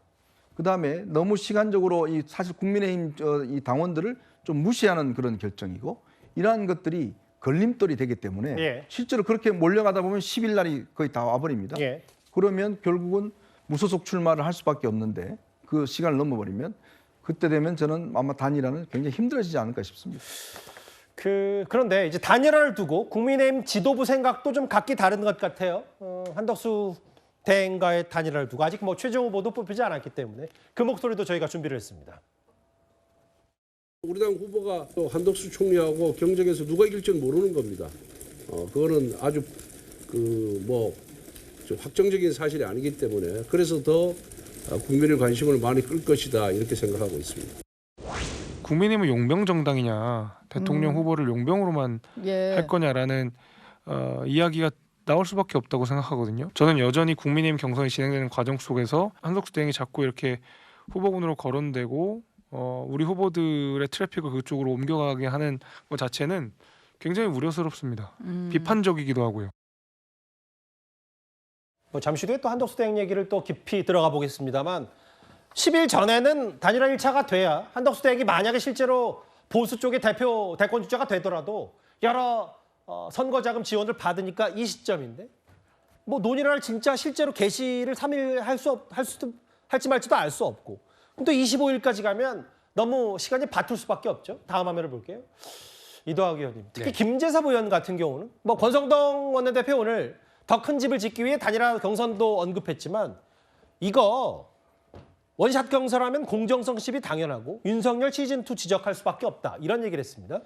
그다음에 너무 시간적으로 이 사실 국민의힘 이 당원들을 좀 무시하는 그런 결정이고 이러한 것들이 걸림돌이 되기 때문에 예. 실제로 그렇게 몰려가다 보면 10일 날이 거의 다 와버립니다. 예. 그러면 결국은 무소속 출마를 할 수밖에 없는데 그 시간을 넘어버리면 그때 되면 저는 아마 단일화는 굉장히 힘들어지지 않을까 싶습니다. 그런데 이제 단일화를 두고 국민의힘 지도부 생각도 좀 각기 다른 것 같아요. 한덕수 대행과의 단일화를 두고 아직 뭐 최종 후보도 뽑히지 않았기 때문에 그 목소리도 저희가 준비를 했습니다. 우리 당 후보가 또 한덕수 총리하고 경쟁에서 누가 이길지는 모르는 겁니다. 그거는 아주 확정적인 사실이 아니기 때문에 그래서 더 국민의 관심을 많이 끌 것이다 이렇게 생각하고 있습니다. 국민의힘은 용병 정당이냐, 대통령 후보를 용병으로만 할 거냐라는 이야기가 나올 수밖에 없다고 생각하거든요. 저는 여전히 국민의힘 경선이 진행되는 과정 속에서 한덕수 대행이 자꾸 이렇게 후보군으로 거론되고 우리 후보들의 트래픽을 그쪽으로 옮겨가게 하는 것 자체는 굉장히 우려스럽습니다. 비판적이기도 하고요. 뭐 잠시 후에 또 한덕수 대행 얘기를 또 깊이 들어가 보겠습니다만 10일 전에는 단일화 1차가 돼야 한덕수 대행이 만약에 실제로 보수 쪽의 대권 주자가 되더라도 여러 선거 자금 지원을 받으니까 이 시점인데 뭐 논의를 진짜 실제로 개시를 3일 할지 말지도 알 수 없고 또 25일까지 가면 너무 시간이 바툴 수밖에 없죠. 다음 화면을 볼게요. 이도학 의원님, 특히 김재섭 의원 같은 경우는 뭐 권성동 원내대표 오늘 더 큰 집을 짓기 위해 단일화 경선도 언급했지만 이거 원샷 경선하면 공정성 시비 당연하고 윤석열 시즌2 지적할 수밖에 없다. 이런 얘기를 했습니다.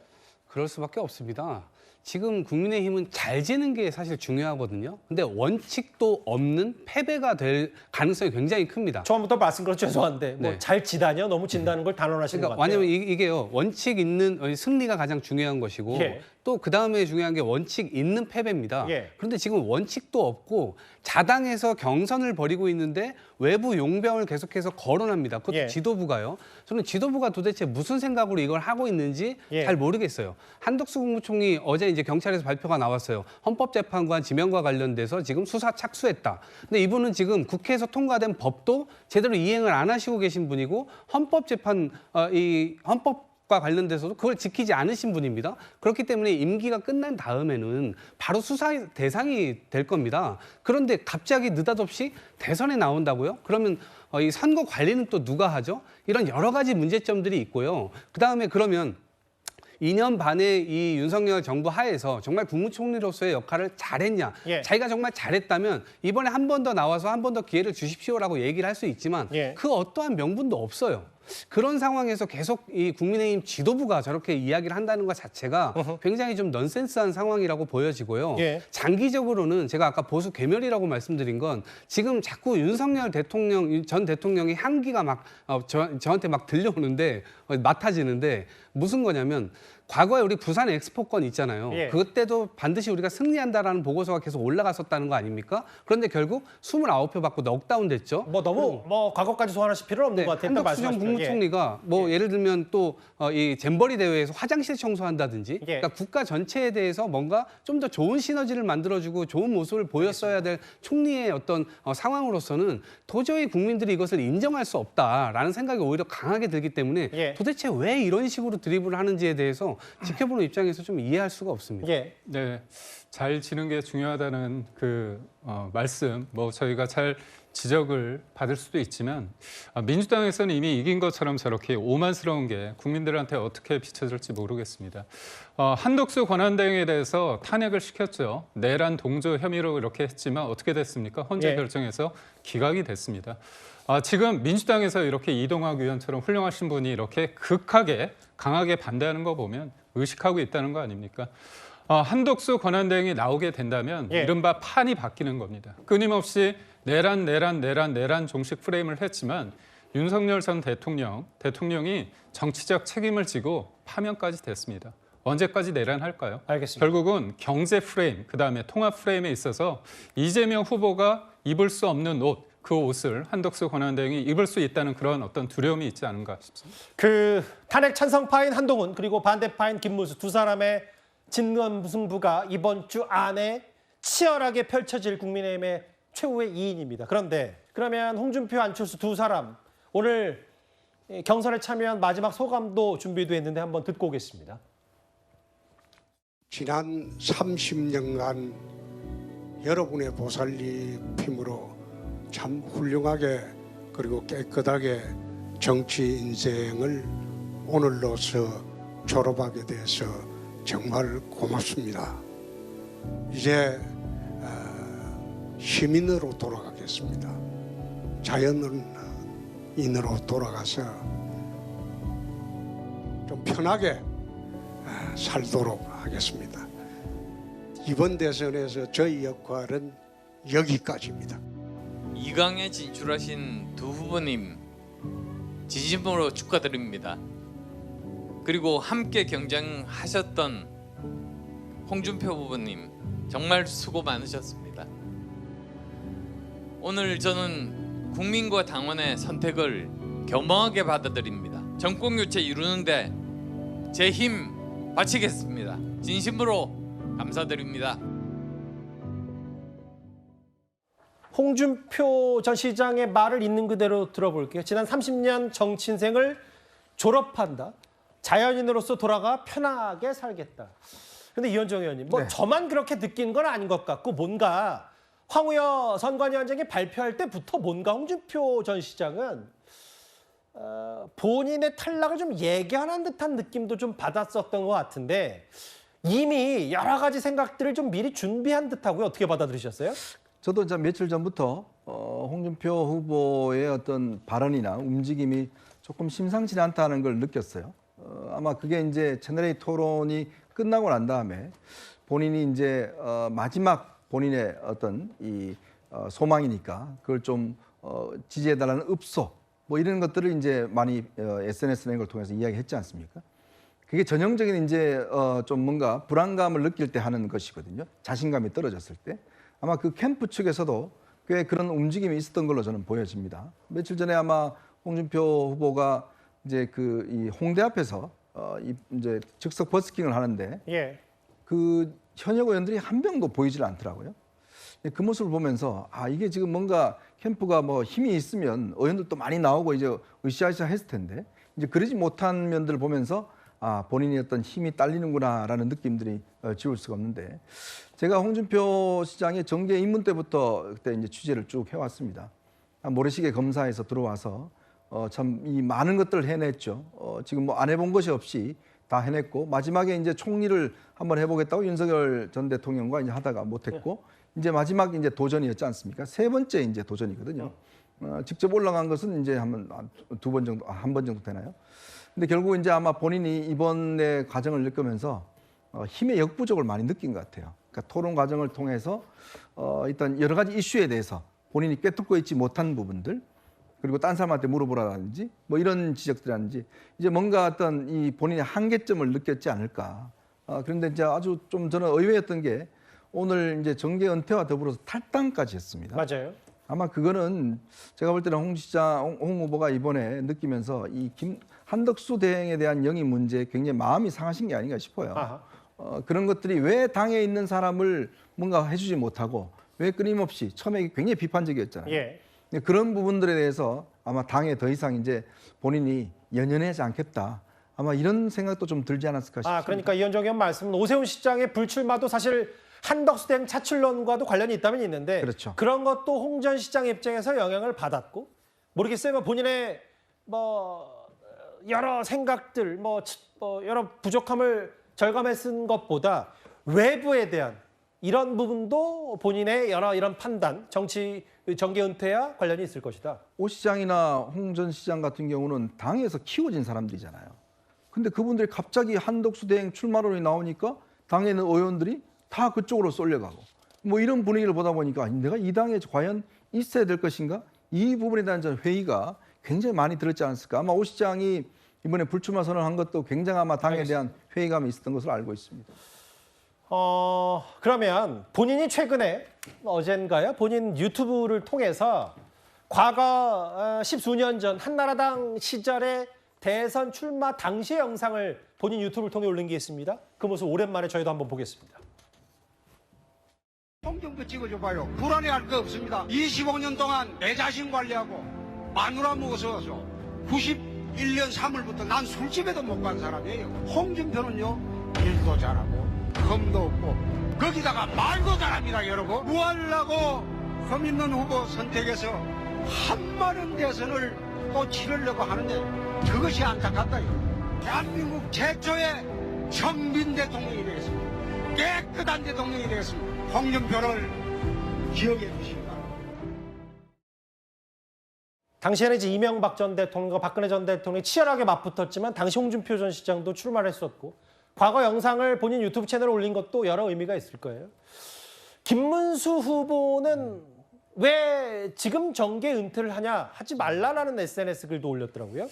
그럴 수밖에 없습니다. 지금 국민의힘은 잘 지는 게 사실 중요하거든요. 근데 원칙도 없는 패배가 될 가능성이 굉장히 큽니다. 처음부터 말씀 죄송한데 뭐 네. 잘 지다니요? 너무 진다는 걸 단언하시는 것 그러니까 같아요. 왜냐면 이게요. 원칙 있는 승리가 가장 중요한 것이고 예. 또 그다음에 중요한 게 원칙 있는 패배입니다. 예. 그런데 지금 원칙도 없고 자당해서 경선을 벌이고 있는데 외부 용병을 계속해서 거론합니다. 그것도 예. 지도부가요. 저는 지도부가 도대체 무슨 생각으로 이걸 하고 있는지 예. 잘 모르겠어요. 한덕수 국무총리 어제 이제 경찰에서 발표가 나왔어요. 헌법재판관 지명과 관련돼서 지금 수사 착수했다. 근데 이분은 지금 국회에서 통과된 법도 제대로 이행을 안 하시고 계신 분이고 헌법과 관련돼서도 그걸 지키지 않으신 분입니다. 그렇기 때문에 임기가 끝난 다음에는 바로 수사 대상이 될 겁니다. 그런데 갑자기 느닷없이 대선에 나온다고요? 그러면 이 선거 관리는 또 누가 하죠? 이런 여러 가지 문제점들이 있고요. 그다음에 그러면 2년 반의 이 윤석열 정부 하에서 정말 국무총리로서의 역할을 잘했냐. 예. 자기가 정말 잘했다면 이번에 한 번 더 나와서 한 번 더 기회를 주십시오라고 얘기를 할 수 있지만 예. 그 어떠한 명분도 없어요. 그런 상황에서 계속 이 국민의힘 지도부가 저렇게 이야기를 한다는 것 자체가 굉장히 좀 넌센스한 상황이라고 보여지고요. 예. 장기적으로는 제가 아까 보수 괴멸이라고 말씀드린 건 지금 자꾸 윤석열 전 대통령의 향기가 막 저한테 막 들려오는데 맡아지는데 무슨 거냐면 과거에 우리 부산 엑스포권 있잖아요. 예. 그때도 반드시 우리가 승리한다라는 보고서가 계속 올라갔었다는 거 아닙니까? 그런데 결국 29표 받고 넉다운 됐죠. 뭐 너무 뭐 과거까지 소환하실 필요는 없는 것 같아요. 일단 한덕수 전 말씀하십시오. 국무총리가 뭐 예를 들면 또 이 잼버리 대회에서 화장실 청소한다든지 예. 그러니까 국가 전체에 대해서 뭔가 좀 더 좋은 시너지를 만들어주고 좋은 모습을 보였어야 될 총리의 어떤 상황으로서는 도저히 국민들이 이것을 인정할 수 없다라는 생각이 오히려 강하게 들기 때문에 예. 도대체 왜 이런 식으로 드리블을 하는지에 대해서 지켜보는 입장에서 좀 이해할 수가 없습니다. 예. 네, 잘 지는 게 중요하다는 그 말씀, 뭐 저희가 잘 지적을 받을 수도 있지만 민주당에서는 이미 이긴 것처럼 저렇게 오만스러운 게 국민들한테 어떻게 비춰질지 모르겠습니다. 한덕수 권한대행에 대해서 탄핵을 시켰죠. 내란 동조 혐의로 이렇게 했지만 어떻게 됐습니까? 헌재 예. 결정에서 기각이 됐습니다. 지금 민주당에서 이렇게 이동학 의원처럼 훌륭하신 분이 이렇게 극하게 강하게 반대하는 거 보면 의식하고 있다는 거 아닙니까? 한덕수 권한대행이 나오게 된다면 예. 이른바 판이 바뀌는 겁니다. 끊임없이 내란 종식 프레임을 했지만 윤석열 전 대통령이 정치적 책임을 지고 파면까지 됐습니다. 언제까지 내란할까요? 알겠습니다. 결국은 경제 프레임, 그다음에 통합 프레임에 있어서 이재명 후보가 입을 수 없는 옷, 그 옷을 한덕수 권한대행이 입을 수 있다는 그런 어떤 두려움이 있지 않은가 싶습니다. 그 탄핵 찬성파인 한동훈 그리고 반대파인 김문수 두 사람의 진검승부가 이번 주 안에 치열하게 펼쳐질 국민의힘의 최후의 2인입니다. 그런데 그러면 홍준표, 안철수 두 사람 오늘 경선에 참여한 마지막 소감도 준비도 했는데 한번 듣고 오겠습니다. 지난 30년간 여러분의 보살핌으로 참 훌륭하게 그리고 깨끗하게 정치 인생을 오늘로서 졸업하게 돼서 정말 고맙습니다. 이제 시민으로 돌아가겠습니다. 자연인으로 돌아가서 좀 편하게 살도록 하겠습니다. 이번 대선에서 저희 역할은 여기까지입니다. 2강에 진출하신 두 후보님 진심으로 축하드립니다. 그리고 함께 경쟁하셨던 홍준표 후보님 정말 수고 많으셨습니다. 오늘 저는 국민과 당원의 선택을 겸허하게 받아들입니다. 정권 교체 이루는데 제 힘 바치겠습니다. 진심으로 감사드립니다. 홍준표 전 시장의 말을 있는 그대로 들어볼게요. 지난 30년 정치 인생을 졸업한다. 자연인으로서 돌아가 편하게 살겠다. 근데 이현정 의원님, 뭐 네. 저만 그렇게 느낀 건 아닌 것 같고 뭔가 황우여 선관위원장이 발표할 때부터 뭔가 홍준표 전 시장은 본인의 탈락을 좀 예견한 듯한 느낌도 좀 받았었던 것 같은데 이미 여러 가지 생각들을 좀 미리 준비한 듯하고요. 어떻게 받아들이셨어요? 저도 이제 며칠 전부터 홍준표 후보의 어떤 발언이나 움직임이 조금 심상치 않다는 걸 느꼈어요. 아마 그게 이제 채널A 토론이 끝나고 난 다음에 본인이 이제 마지막 본인의 어떤 이 소망이니까 그걸 좀 지지해달라는 읍소 뭐 이런 것들을 이제 많이 SNS 낸 걸 통해서 이야기했지 않습니까? 그게 전형적인 이제 좀 뭔가 불안감을 느낄 때 하는 것이거든요. 자신감이 떨어졌을 때 아마 그 캠프 측에서도 꽤 그런 움직임이 있었던 걸로 저는 보여집니다. 며칠 전에 아마 홍준표 후보가 이제 그 이 홍대 앞에서 이제 즉석 버스킹을 하는데 예. 그 현역 의원들이 한 명도 보이질 않더라고요. 그 모습을 보면서 아 이게 지금 뭔가 캠프가 뭐 힘이 있으면 의원들도 많이 나오고 이제 으쌰으쌰 했을 텐데 이제 그러지 못한 면들을 보면서 아 본인이 어떤 힘이 딸리는구나라는 느낌들이 지울 수가 없는데 제가 홍준표 시장의 정계 입문 때부터 그때 이제 취재를 쭉 해왔습니다. 모래시계 검사에서 들어와서 참 이 많은 것들을 해냈죠. 지금 뭐 안 해본 것이 없이 다 해냈고 마지막에 이제 총리를 한번 해보겠다고 윤석열 전 대통령과 이제 하다가 못했고 이제 마지막 이제 도전이었지 않습니까? 세 번째 이제 도전이거든요. 직접 올라간 것은 이제 두 번 정도, 한 번 정도 되나요? 근데 결국 이제 아마 본인이 이번에 과정을 겪으면서 힘의 역부족을 많이 느낀 것 같아요. 그러니까 토론 과정을 통해서 일단 여러 가지 이슈에 대해서 본인이 꿰뚫고 있지 못한 부분들 그리고 딴 사람한테 물어보라든지 뭐 이런 지적들이라든지 이제 뭔가 어떤 이 본인의 한계점을 느꼈지 않을까. 그런데 이제 아주 좀 저는 의외였던 게 오늘 이제 정계 은퇴와 더불어서 탈당까지 했습니다. 맞아요. 아마 그거는 제가 볼 때는 홍 후보가 이번에 느끼면서 이 한덕수 대행에 대한 영입 문제에 굉장히 마음이 상하신 게 아닌가 싶어요. 그런 것들이 왜 당에 있는 사람을 뭔가 해주지 못하고 왜 끊임없이 처음에 굉장히 비판적이었잖아요. 예. 그런 부분들에 대해서 아마 당에 더 이상 이제 본인이 연연하지 않겠다. 아마 이런 생각도 좀 들지 않았을까 싶습니다. 그러니까 이현정 의원 말씀은 오세훈 시장의 불출마도 사실 한덕수 대행 차출론과도 관련이 있다면 있는데 그렇죠. 그런 것도 홍 전 시장 입장에서 영향을 받았고 모르겠어요. 본인의 뭐 여러 생각들 뭐 여러 부족함을 절감해 쓴 것보다 외부에 대한 이런 부분도 본인의 여러 이런 판단, 정계 은퇴와 관련이 있을 것이다. 오 시장이나 홍 전 시장 같은 경우는 당에서 키워진 사람들이잖아요. 근데 그분들이 갑자기 한덕수 대행 출마론이 나오니까 당에 있는 의원들이 다 그쪽으로 쏠려가고 뭐 이런 분위기를 보다 보니까 내가 이 당에 과연 있어야 될 것인가? 이 부분에 대한 회의가 굉장히 많이 들었지 않았을까? 아마 오 시장이 이번에 불출마 선언한 것도 굉장히 아마 당에 대한 회의감이 있었던 것으로 알고 있습니다. 그러면 본인이 최근에 어젠가요? 본인 유튜브를 통해서 과거 10수년 전 한나라당 시절의 대선 출마 당시의 영상을 본인 유튜브를 통해 올린 게 있습니다. 그 모습 오랜만에 저희도 한번 보겠습니다. 홍준표 찍어줘봐요. 불안해할 거 없습니다. 25년 동안 내 자신 관리하고 마누라 먹어서 91년 3월부터 난 술집에도 못 간 사람이에요. 홍준표는요 일도 잘하고 흠도 없고 거기다가 말도 잘합니다. 여러분 무하려고 흠 있는 후보 선택해서 한마른 대선을 또 치르려고 하는데 그것이 안타깝다. 대한민국 최초의 정민 대통령이 되겠습니다. 깨끗한 대통령이 되겠습니다. 홍준표를 기억해 주시기 바랍니다. 당시에는 이제 이명박 전 대통령과 박근혜 전 대통령이 치열하게 맞붙었지만 당시 홍준표 전 시장도 출마를 했었고 과거 영상을 본인 유튜브 채널에 올린 것도 여러 의미가 있을 거예요. 김문수 후보는 왜 지금 정계 은퇴를 하지 말라라는 SNS 글도 올렸더라고요.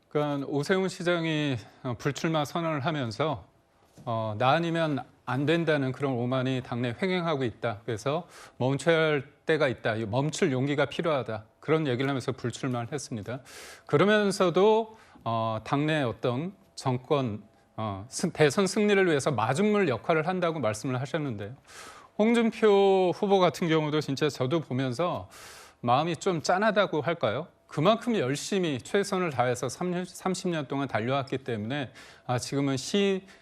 그러니까 오세훈 시장이 불출마 선언을 하면서 나 아니면 안 된다는 그런 오만이 당내 횡행하고 있다. 그래서 멈춰야 할 때가 있다. 멈출 용기가 필요하다. 그런 얘기를 하면서 불출마를 했습니다. 그러면서도 당내 어떤 정권 대선 승리를 위해서 마중물 역할을 한다고 말씀을 하셨는데요. 홍준표 후보 같은 경우도 진짜 저도 보면서 마음이 좀 짠하다고 할까요? 그만큼 열심히 최선을 다해서 30년 동안 달려왔기 때문에 지금은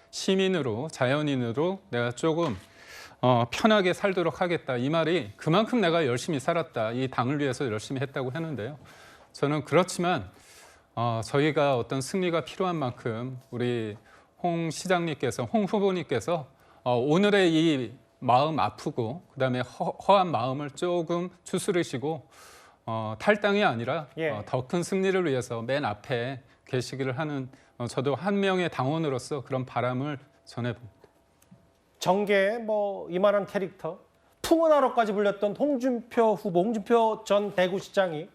시민으로 자연인으로 내가 조금 편하게 살도록 하겠다. 이 말이 그만큼 내가 열심히 살았다. 이 당을 위해서 열심히 했다고 했는데요. 저는 그렇지만 저희가 어떤 승리가 필요한 만큼 우리 홍 시장님께서, 홍 후보님께서 오늘의 이 마음 아프고 그다음에 허한 마음을 조금 추스르시고 탈당이 아니라 더 큰 승리를 위해서 맨 앞에 계시기를 하는 저도 한 명의 당원으로서 그런 바람을 전해봅니다. 정계에 뭐 이만한 캐릭터, 풍은하러까지 불렸던 홍준표 후보, 홍준표 전 대구시장이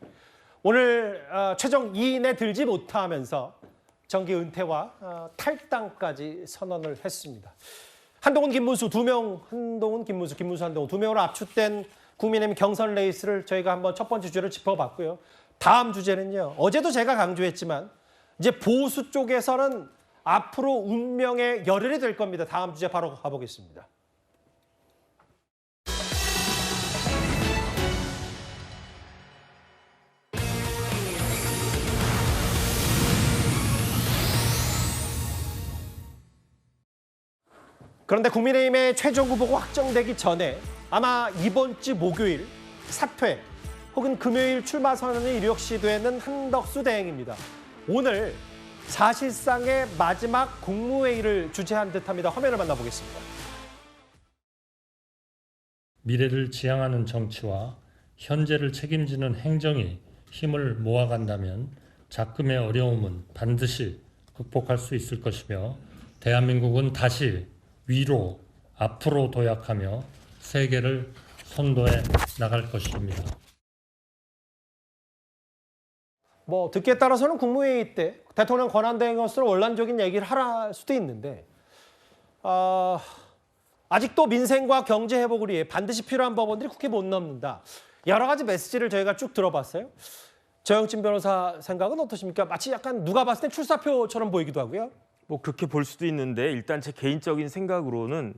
오늘 최종 2인에 들지 못하면서 정계 은퇴와 탈당까지 선언을 했습니다. 한동훈, 김문수 두 명, 한동훈, 김문수, 한동훈 두 명으로 압축된 국민의힘 경선 레이스를 저희가 한번 첫 번째 주제를 짚어봤고요. 다음 주제는요. 어제도 제가 강조했지만 이제 보수 쪽에서는 앞으로 운명의 열혈이 될 겁니다. 다음 주제 바로 가보겠습니다. 그런데 국민의힘의 최종 후보가 확정되기 전에 아마 이번 주 목요일 사퇴 혹은 금요일 출마 선언이 이력시되는 한덕수 대행입니다. 오늘 사실상의 마지막 국무회의를 주재한 듯합니다. 화면을 만나보겠습니다. 미래를 지향하는 정치와 현재를 책임지는 행정이 힘을 모아간다면 작금의 어려움은 반드시 극복할 수 있을 것이며 대한민국은 다시 위로 앞으로 도약하며 세계를 선도해 나갈 것입니다. 뭐 듣기에 따라서는 국무회의 때 대통령 권한대행으로서 원론적인 얘기를 할 수도 있는데 아직도 민생과 경제 회복을 위해 반드시 필요한 법안들이 국회 못 넘는다. 여러 가지 메시지를 저희가 쭉 들어봤어요. 정영진 변호사 생각은 어떠십니까? 마치 약간 누가 봤을 때 출사표처럼 보이기도 하고요. 뭐 그렇게 볼 수도 있는데 일단 제 개인적인 생각으로는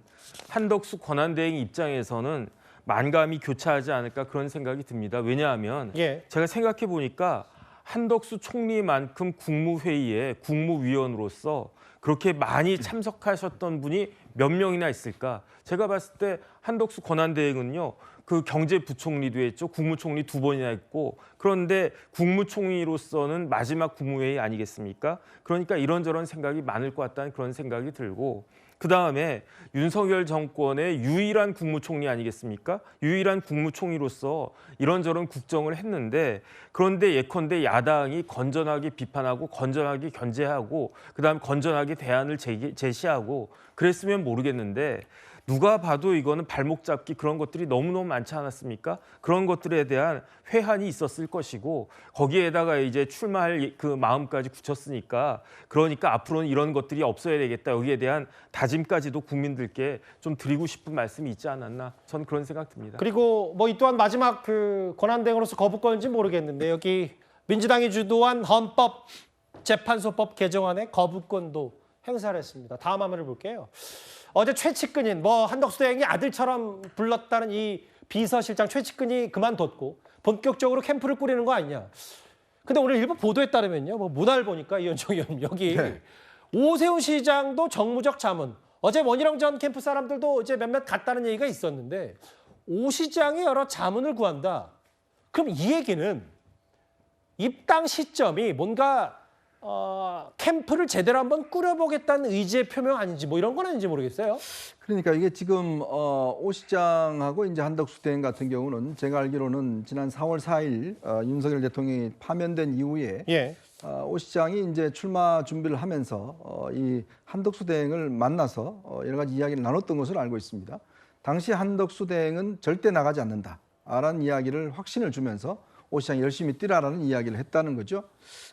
한덕수 권한대행 입장에서는 만감이 교차하지 않을까 그런 생각이 듭니다. 왜냐하면 제가 생각해 보니까 한덕수 총리만큼 국무회의에 국무위원으로서 그렇게 많이 참석하셨던 분이 몇 명이나 있을까? 제가 봤을 때 한덕수 권한대행은요. 그 경제부총리도 했죠. 국무총리 2번이나 했고 그런데 국무총리로서는 마지막 국무회의 아니겠습니까? 그러니까 이런저런 생각이 많을 것 같다는 그런 생각이 들고 그다음에 윤석열 정권의 유일한 국무총리 아니겠습니까? 유일한 국무총리로서 이런저런 국정을 했는데 그런데 예컨대 야당이 건전하게 비판하고 건전하게 견제하고 그다음 건전하게 대안을 제시하고 그랬으면 모르겠는데 누가 봐도 이거는 발목 잡기 그런 것들이 너무너무 많지 않았습니까? 그런 것들에 대한 회한이 있었을 것이고 거기에다가 이제 출마할 그 마음까지 굳혔으니까 그러니까 앞으로는 이런 것들이 없어야 되겠다. 여기에 대한 다짐까지도 국민들께 좀 드리고 싶은 말씀이 있지 않았나? 전 그런 생각 듭니다. 그리고 뭐 이 또한 마지막 그 권한대행으로서 거부권인지 모르겠는데 여기 민주당이 주도한 헌법재판소법 개정안의 거부권도 행사를 했습니다. 다음 화면을 볼게요. 어제 최측근인 뭐 한덕수 대행이 아들처럼 불렀다는 이 비서실장 최측근이 그만뒀고 본격적으로 캠프를 꾸리는 거 아니냐. 근데 오늘 일부 보도에 따르면요. 뭐 문화를 보니까 이현정 의원님 여기 오세훈 시장도 정무적 자문. 어제 원희룡 전 캠프 사람들도 이제 몇몇 갔다는 얘기가 있었는데 오 시장이 여러 자문을 구한다. 그럼 이 얘기는 입당 시점이 뭔가 캠프를 제대로 한번 꾸려보겠다는 의지의 표명 아닌지 뭐 이런 건 아닌지 모르겠어요. 그러니까 이게 지금 오 시장하고 이제 한덕수 대행 같은 경우는 제가 알기로는 지난 4월 4일 윤석열 대통령이 파면된 이후에 오 시장이 이제 출마 준비를 하면서 이 한덕수 대행을 만나서 여러 가지 이야기를 나눴던 것으로 알고 있습니다. 당시 한덕수 대행은 절대 나가지 않는다라는 이야기를 확신을 주면서 오 시장이 열심히 뛰라라는 이야기를 했다는 거죠.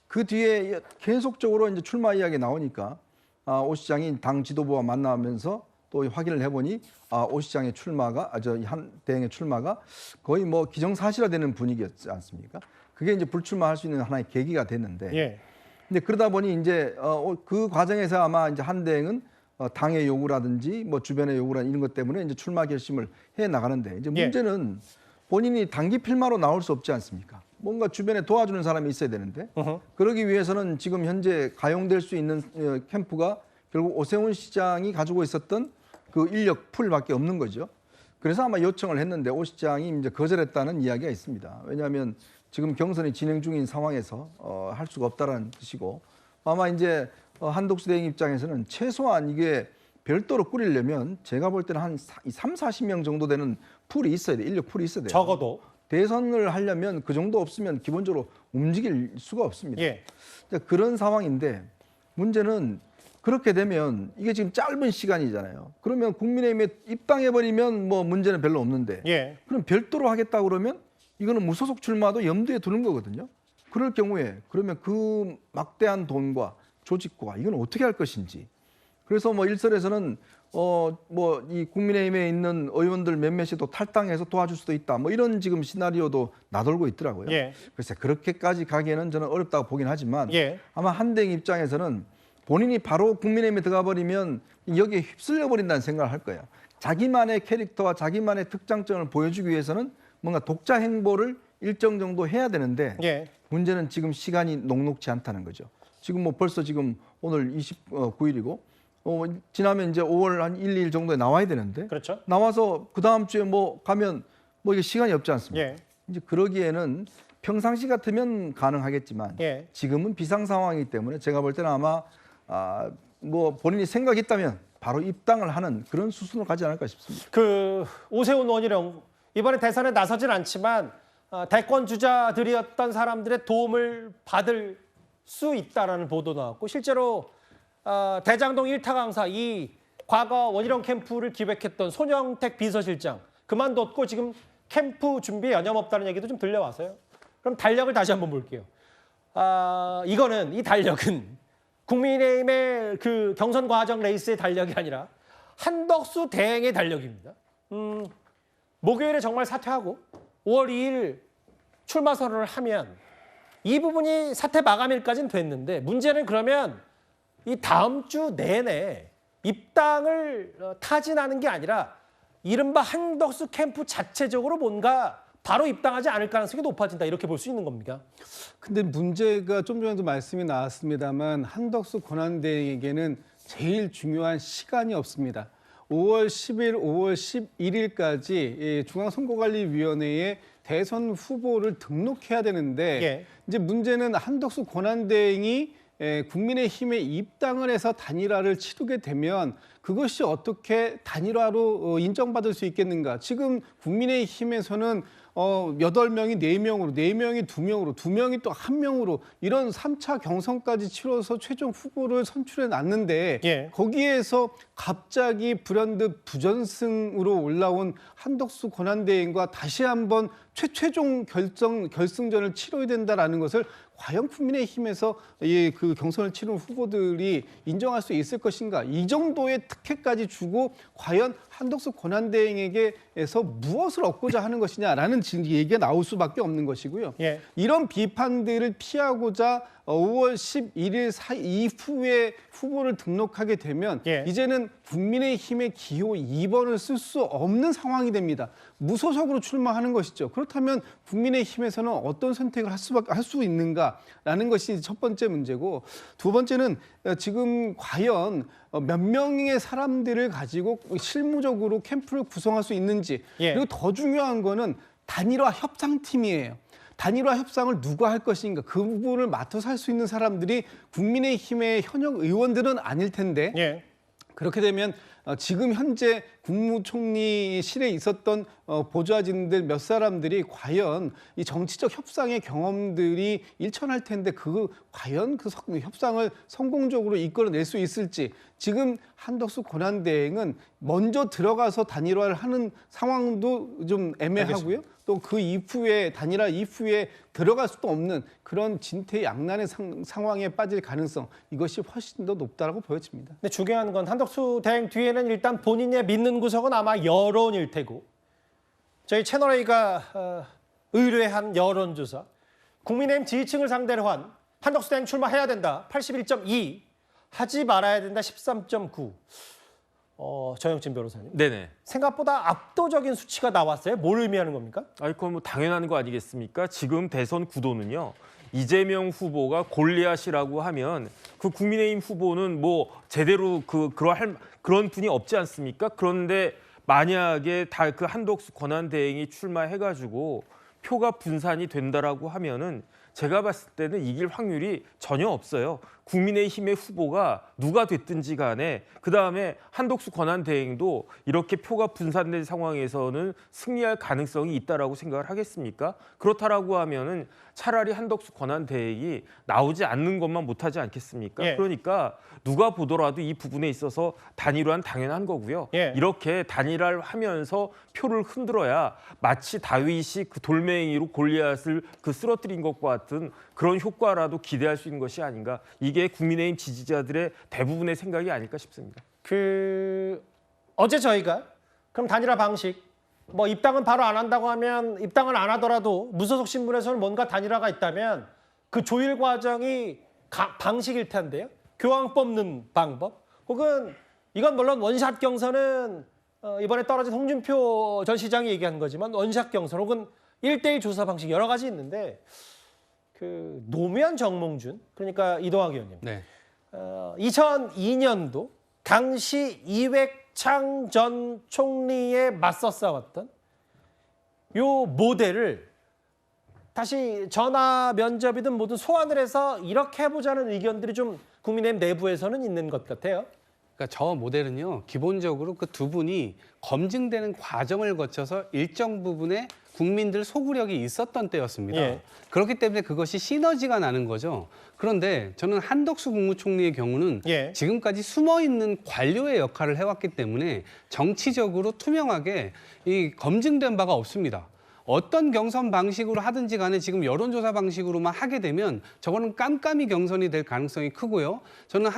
그 뒤에 계속적으로 이제 출마 이야기 나오니까 오 시장이 당 지도부와 만나면서 또 확인을 해보니 오 시장의 출마가 한 대행의 출마가 거의 뭐 기정사실화되는 분위기였지 않습니까? 그게 이제 불출마할 수 있는 하나의 계기가 됐는데, 근데 그러다 보니 이제 그 과정에서 아마 이제 한 대행은 당의 요구라든지 뭐 주변의 요구라든지 이런 것 때문에 이제 출마 결심을 해 나가는데 이제 문제는 본인이 단기 필마로 나올 수 없지 않습니까? 뭔가 주변에 도와주는 사람이 있어야 되는데 그러기 위해서는 지금 현재 가용될 수 있는 캠프가 결국 오세훈 시장이 가지고 있었던 그 인력 풀밖에 없는 거죠. 그래서 아마 요청을 했는데 오 시장이 이제 거절했다는 이야기가 있습니다. 왜냐하면 지금 경선이 진행 중인 상황에서 할 수가 없다라는 뜻이고 아마 이제 한덕수 대행 입장에서는 최소한 이게 별도로 꾸리려면 제가 볼 때는 한 3, 40명 정도 되는 풀이 있어야 돼. 인력 풀이 있어야 돼요. 적어도. 대선을 하려면 그 정도 없으면 기본적으로 움직일 수가 없습니다. 그런 상황인데 문제는 그렇게 되면 이게 지금 짧은 시간이잖아요. 그러면 국민의힘에 입당해버리면 뭐 문제는 별로 없는데 예. 그럼 별도로 하겠다 그러면 이거는 무소속 출마도 염두에 두는 거거든요. 그럴 경우에 그러면 그 막대한 돈과 조직과 이건 어떻게 할 것인지. 그래서 뭐 일선에서는 뭐 이 국민의힘에 있는 의원들 몇몇이 또 탈당해서 도와줄 수도 있다. 뭐 이런 지금 시나리오도 나돌고 있더라고요. 예. 글쎄 그렇게까지 가기에는 저는 어렵다고 보긴 하지만 예. 아마 한대행 입장에서는 본인이 바로 국민의힘에 들어가 버리면 여기에 휩쓸려 버린다는 생각을 할 거예요. 자기만의 캐릭터와 자기만의 특장점을 보여주기 위해서는 뭔가 독자 행보를 일정 정도 해야 되는데 예. 문제는 지금 시간이 녹록지 않다는 거죠. 지금 뭐 벌써 지금 오늘 29일이고 지나면 이제 5월 한 1, 2일 정도에 나와야 되는데 그렇죠. 나와서 그 다음 주에 뭐 가면 뭐 이게 시간이 없지 않습니까? 예. 이제 그러기에는 평상시 같으면 가능하겠지만 예. 지금은 비상 상황이기 때문에 제가 볼 때는 아마 뭐 본인이 생각이 있다면 바로 입당을 하는 그런 수순을 가지 않을까 싶습니다. 그 오세훈 원희룡 이번에 대선에 나서진 않지만 대권 주자들이었던 사람들의 도움을 받을 수 있다라는 보도 나왔고 실제로 대장동 일타 강사 이 과거 원희룡 캠프를 기획했던 손영택 비서실장 그만뒀고 지금 캠프 준비에 여념없다는 얘기도 좀 들려와서요. 그럼 달력을 다시 한번 볼게요. 이거는 이 달력은 국민의힘의 그 경선 과정 레이스의 달력이 아니라 한덕수 대행의 달력입니다. 목요일에 정말 사퇴하고 5월 2일 출마 선언을 하면 이 부분이 사퇴 마감일까지는 됐는데 문제는 그러면 이 다음 주 내내 입당을 타진하는 게 아니라 이른바 한덕수 캠프 자체적으로 뭔가 바로 입당하지 않을 가능성이 높아진다 이렇게 볼 수 있는 겁니까? 근데 문제가 좀 전에도 말씀이 나왔습니다만 한덕수 권한대행에게는 제일 중요한 시간이 없습니다. 5월 10일, 5월 11일까지 중앙선거관리위원회에 대선 후보를 등록해야 되는데 예. 이제 문제는 한덕수 권한대행이 국민의힘에 입당을 해서 단일화를 치르게 되면 그것이 어떻게 단일화로 인정받을 수 있겠는가. 지금 국민의힘에서는 8명이 4명으로, 4명이 2명으로, 2명이 또 1명으로 이런 3차 경선까지 치러서 최종 후보를 선출해 놨는데 예. 거기에서 갑자기 불현듯 부전승으로 올라온 한덕수 권한대행과 다시 한번 최종 결승전을 치러야 된다라는 것을 과연 국민의힘에서 그 경선을 치른 후보들이 인정할 수 있을 것인가? 이 정도의 특혜까지 주고 과연 한덕수 권한대행에게서 무엇을 얻고자 하는 것이냐라는 얘기가 나올 수밖에 없는 것이고요. 예. 이런 비판들을 피하고자 5월 11일 이후에 후보를 등록하게 되면 예. 이제는 국민의힘의 기호 2번을 쓸 수 없는 상황이 됩니다. 무소속으로 출마하는 것이죠. 그렇다면 국민의힘에서는 어떤 선택을 할 수 있는가라는 것이 첫 번째 문제고 두 번째는 지금 과연 몇 명의 사람들을 가지고 실무적으로 캠프를 구성할 수 있는지 예. 그리고 더 중요한 거는 단일화 협상팀이에요. 단일화 협상을 누가 할 것인가 그 부분을 맡아서 할 수 있는 사람들이 국민의힘의 현역 의원들은 아닐 텐데 예. 그렇게 되면 지금 현재 국무총리실에 있었던 보좌진들 몇 사람들이 과연 이 정치적 협상의 경험들이 일천할 텐데 과연 그 협상을 성공적으로 이끌어낼 수 있을지 지금 한덕수 권한대행은 먼저 들어가서 단일화를 하는 상황도 좀 애매하고요. 또 그 이후에 단일화 이후에 들어갈 수도 없는 그런 진퇴양난의 상황에 빠질 가능성 이것이 훨씬 더 높다고 보여집니다. 근데 중요한 건 한덕수 대행 뒤에는 일단 본인이 믿는 구석은 아마 여론일 테고 저희 채널A가 의뢰한 여론조사 국민의힘 지지층을 상대로 한 한덕수 대행 출마해야 된다 81.2 하지 말아야 된다 13.9 정영진 변호사님. 네네. 생각보다 압도적인 수치가 나왔어요. 뭘 의미하는 겁니까? 그건 뭐 당연한 거 아니겠습니까? 지금 대선 구도는요. 이재명 후보가 골리앗이라고 하면 그 국민의힘 후보는 뭐 제대로 그런 분이 없지 않습니까? 그런데 만약에 다 그 한덕수 권한대행이 출마해가지고 표가 분산이 된다라고 하면은 제가 봤을 때는 이길 확률이 전혀 없어요. 국민의힘의 후보가 누가 됐든지 간에 그다음에 한덕수 권한대행도 이렇게 표가 분산된 상황에서는 승리할 가능성이 있다라고 생각을 하겠습니까? 그렇다라고 하면은 차라리 한덕수 권한대행이 나오지 않는 것만 못하지 않겠습니까? 예. 그러니까 누가 보더라도 이 부분에 있어서 단일화는 당연한 거고요. 예. 이렇게 단일화를 하면서 표를 흔들어야 마치 다윗이 그 돌멩이로 골리앗을 쓰러뜨린 것과 같은 그런 효과라도 기대할 수 있는 것이 아닌가. 이게 국민의힘 지지자들의 대부분의 생각이 아닐까 싶습니다. 어제 저희가 그럼 단일화 방식 뭐 입당은 바로 안 한다고 하면 입당을 안 하더라도 무소속 신분에서는 뭔가 단일화가 있다면 그 조율 과정이 방식일 텐데요. 교황 뽑는 방법 혹은 이건 물론 원샷 경선은 이번에 떨어진 홍준표 전 시장이 얘기한 거지만 원샷 경선 혹은 1대1 조사 방식 여러 가지 있는데 그 노무현 정몽준 그러니까 이동학 의원님 2002년도 당시 이회창 전 총리에 맞서 싸웠던 요 모델을 다시 전화 면접이든 뭐든 소환을 해서 이렇게 해보자는 의견들이 좀 국민의힘 내부에서는 있는 것 같아요. 그러니까 저 모델은요, 기본적으로 그 두 분이 검증되는 과정을 거쳐서 일정 부분의 국민들 소구력이 있었던 때였습니다. 예. 그렇기 때문에 그것이 시너지가 나는 거죠. 그런데 저는 한덕수 국무총리의 경우는 지금까지 숨어있는 관료의 역할을 해왔기 때문에 정치적으로 투명하게 이 검증된 바가 없습니다. 어떤 경선 방식으로 하든지 간에 지금 여론조사 방식으로만 하게 되면 저거는 깜깜이 경선이 될 가능성이 크고요. 저는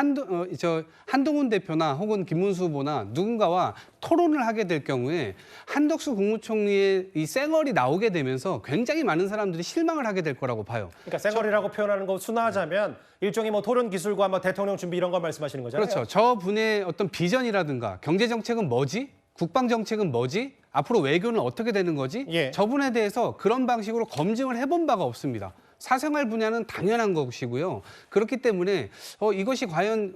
한동훈 대표나 혹은 김문수 후보나 누군가와 토론을 하게 될 경우에 한덕수 국무총리의 이 쌩얼이 나오게 되면서 굉장히 많은 사람들이 실망을 하게 될 거라고 봐요. 그러니까 쌩얼이라고 표현하는 거 순화하자면 일종의 뭐 토론 기술과 뭐 대통령 준비 이런 거 말씀하시는 거잖아요. 그렇죠. 저분의 어떤 비전이라든가 경제 정책은 뭐지? 국방 정책은 뭐지? 앞으로 외교는 어떻게 되는 거지? 저분에 대해서 그런 방식으로 검증을 해본 바가 없습니다. 사생활 분야는 당연한 것이고요. 그렇기 때문에 이것이 과연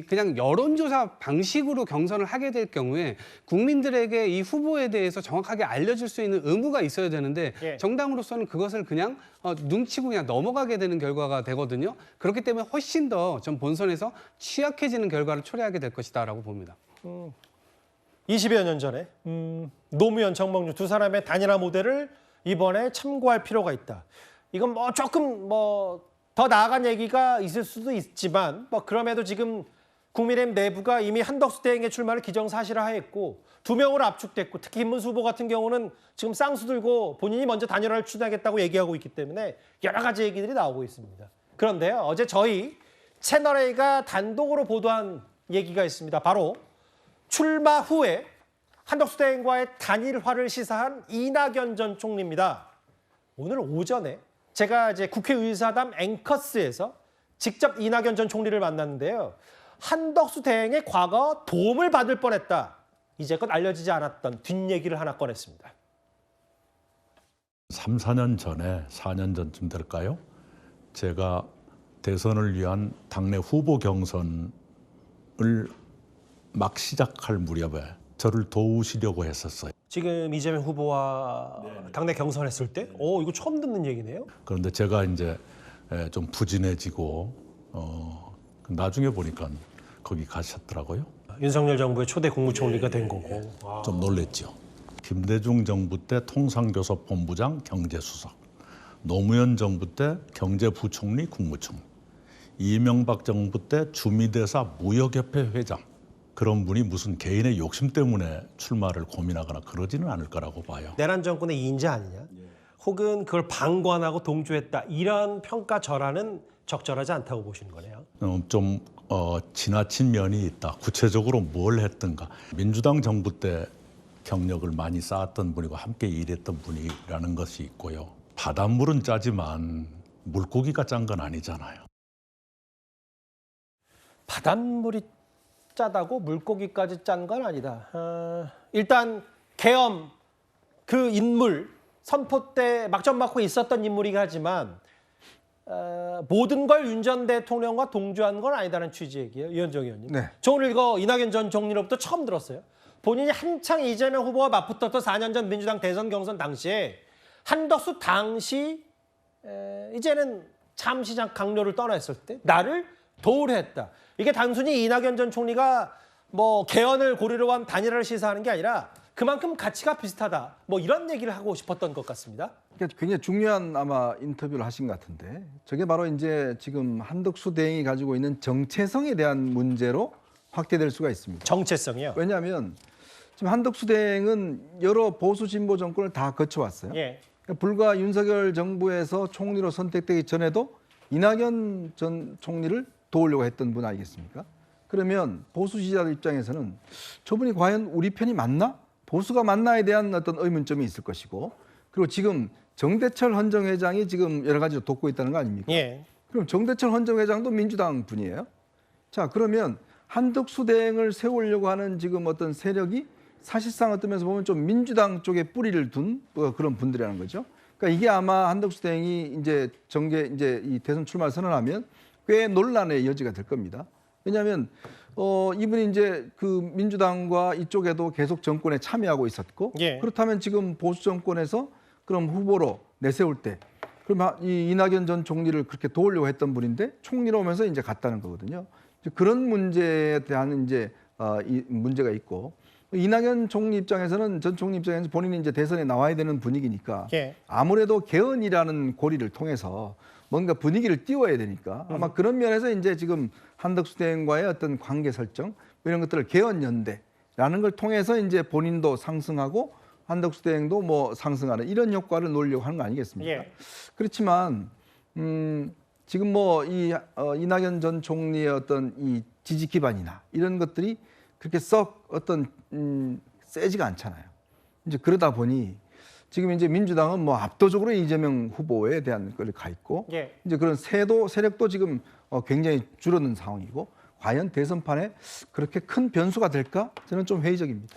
그냥 여론조사 방식으로 경선을 하게 될 경우에 국민들에게 이 후보에 대해서 정확하게 알려줄 수 있는 의무가 있어야 되는데 정당으로서는 그것을 그냥 눈치고 그냥 넘어가게 되는 결과가 되거든요. 그렇기 때문에 훨씬 더 전 본선에서 취약해지는 결과를 초래하게 될 것이다라고 봅니다. 20여 년 전에 노무현, 정몽준 두 사람의 단일화 모델을 이번에 참고할 필요가 있다. 이건 뭐 조금 뭐 더 나아간 얘기가 있을 수도 있지만 뭐 그럼에도 지금 국민의힘 내부가 이미 한덕수 대행의 출마를 기정사실화했고 2명으로 압축됐고 특히 김문수 후보 같은 경우는 지금 쌍수 들고 본인이 먼저 단일화를 추진하겠다고 얘기하고 있기 때문에 여러 가지 얘기들이 나오고 있습니다. 그런데요, 어제 저희 채널A가 단독으로 보도한 얘기가 있습니다. 바로 출마 후에 한덕수 대행과의 단일화를 시사한 이낙연 전 총리입니다. 오늘 오전에 제가 이제 국회의사담 앵커스에서 직접 이낙연 전 총리를 만났는데요. 한덕수 대행의 과거 도움을 받을 뻔했다. 이제껏 알려지지 않았던 뒷얘기를 하나 꺼냈습니다. 3, 4년 전에 4년 전쯤 될까요? 제가 대선을 위한 당내 후보 경선을 막 시작할 무렵에 저를 도우시려고 했었어요. 지금 이재명 후보와 당내 경선했을 때? 이거 처음 듣는 얘기네요. 그런데 제가 이제 좀 부진해지고 나중에 보니까 거기 가셨더라고요. 윤석열 정부의 초대 국무총리가 된 거고. 좀 놀랬죠. 김대중 정부 때 통상교섭본부장 경제수석, 노무현 정부 때 경제부총리 국무총리, 이명박 정부 때 주미대사 무역협회 회장, 그런 분이 무슨 개인의 욕심 때문에 출마를 고민하거나 그러지는 않을 거라고 봐요. 내란 정권의 인재 아니냐? 혹은 그걸 방관하고 동조했다. 이런 평가 절하는 적절하지 않다고 보시는 거네요. 좀 지나친 면이 있다. 구체적으로 뭘 했던가. 민주당 정부 때 경력을 많이 쌓았던 분이고 함께 일했던 분이라는 것이 있고요. 바닷물은 짜지만 물고기가 짠 건 아니잖아요. 바닷물이 짜다고 물고기까지 짠 건 아니다. 일단 계엄 그 인물 선포 때 막점 맞고 있었던 인물이긴 하지만 모든 걸 윤 전 대통령과 동조한 건 아니다는 취지 얘기예요. 이현정 의원님. 네. 저 오늘 이거 이낙연 전 총리로부터 처음 들었어요. 본인이 한창 이재명 후보와 맞붙었던 4년 전 민주당 대선 경선 당시에 한덕수 당시 이제는 잠시장 강요를 떠났을 때 나를 도우려 했다. 이게 단순히 이낙연 전 총리가 뭐 개헌을 고리로 한 단일화를 시사하는 게 아니라 그만큼 가치가 비슷하다. 뭐 이런 얘기를 하고 싶었던 것 같습니다. 굉장히 중요한 아마 인터뷰를 하신 것 같은데 저게 바로 이제 지금 한덕수 대행이 가지고 있는 정체성에 대한 문제로 확대될 수가 있습니다. 정체성이요? 왜냐하면 지금 한덕수 대행은 여러 보수 진보 정권을 다 거쳐왔어요. 예. 불과 윤석열 정부에서 총리로 선택되기 전에도 이낙연 전 총리를 도우려고 했던 분 아니겠습니까? 그러면 보수 지지자들 입장에서는 저분이 과연 우리 편이 맞나? 보수가 맞나에 대한 어떤 의문점이 있을 것이고 그리고 지금 정대철 헌정회장이 지금 여러 가지로 돕고 있다는 거 아닙니까? 예. 그럼 정대철 헌정회장도 민주당 분이에요. 자, 그러면 한덕수 대행을 세우려고 하는 지금 어떤 세력이 사실상 어떤 면에서 보면 좀 민주당 쪽에 뿌리를 둔 그런 분들이라는 거죠. 그러니까 이게 아마 한덕수 대행이 이제 이 대선 출마를 선언하면 꽤 논란의 여지가 될 겁니다. 왜냐하면 이분이 이제 그 민주당과 이쪽에도 계속 정권에 참여하고 있었고 예. 그렇다면 지금 보수 정권에서 그럼 후보로 내세울 때 그럼 이 이낙연 전 총리를 그렇게 도우려고 했던 분인데 총리로 오면서 이제 갔다는 거거든요. 그런 문제에 대한 이제 이 문제가 있고 이낙연 총리 입장에서는 전 총리 입장에서 본인이 이제 대선에 나와야 되는 분위기니까 예. 아무래도 개헌이라는 고리를 통해서 뭔가 분위기를 띄워야 되니까 아마 그런 면에서 이제 지금 한덕수 대행과의 어떤 관계 설정 이런 것들을 개헌연대라는 걸 통해서 이제 본인도 상승하고 한덕수 대행도 뭐 상승하는 이런 효과를 놓으려고 하는 거 아니겠습니까? 예. 그렇지만 지금 뭐 이 이낙연 전 총리의 어떤 이 지지 기반이나 이런 것들이 그렇게 썩 어떤 세지가 않잖아요. 이제 그러다 보니 지금 이제 민주당은 뭐 압도적으로 이재명 후보에 대한 걸 가 있고 예. 이제 그런 세력도 지금 굉장히 줄어든 상황이고 과연 대선판에 그렇게 큰 변수가 될까? 저는 좀 회의적입니다.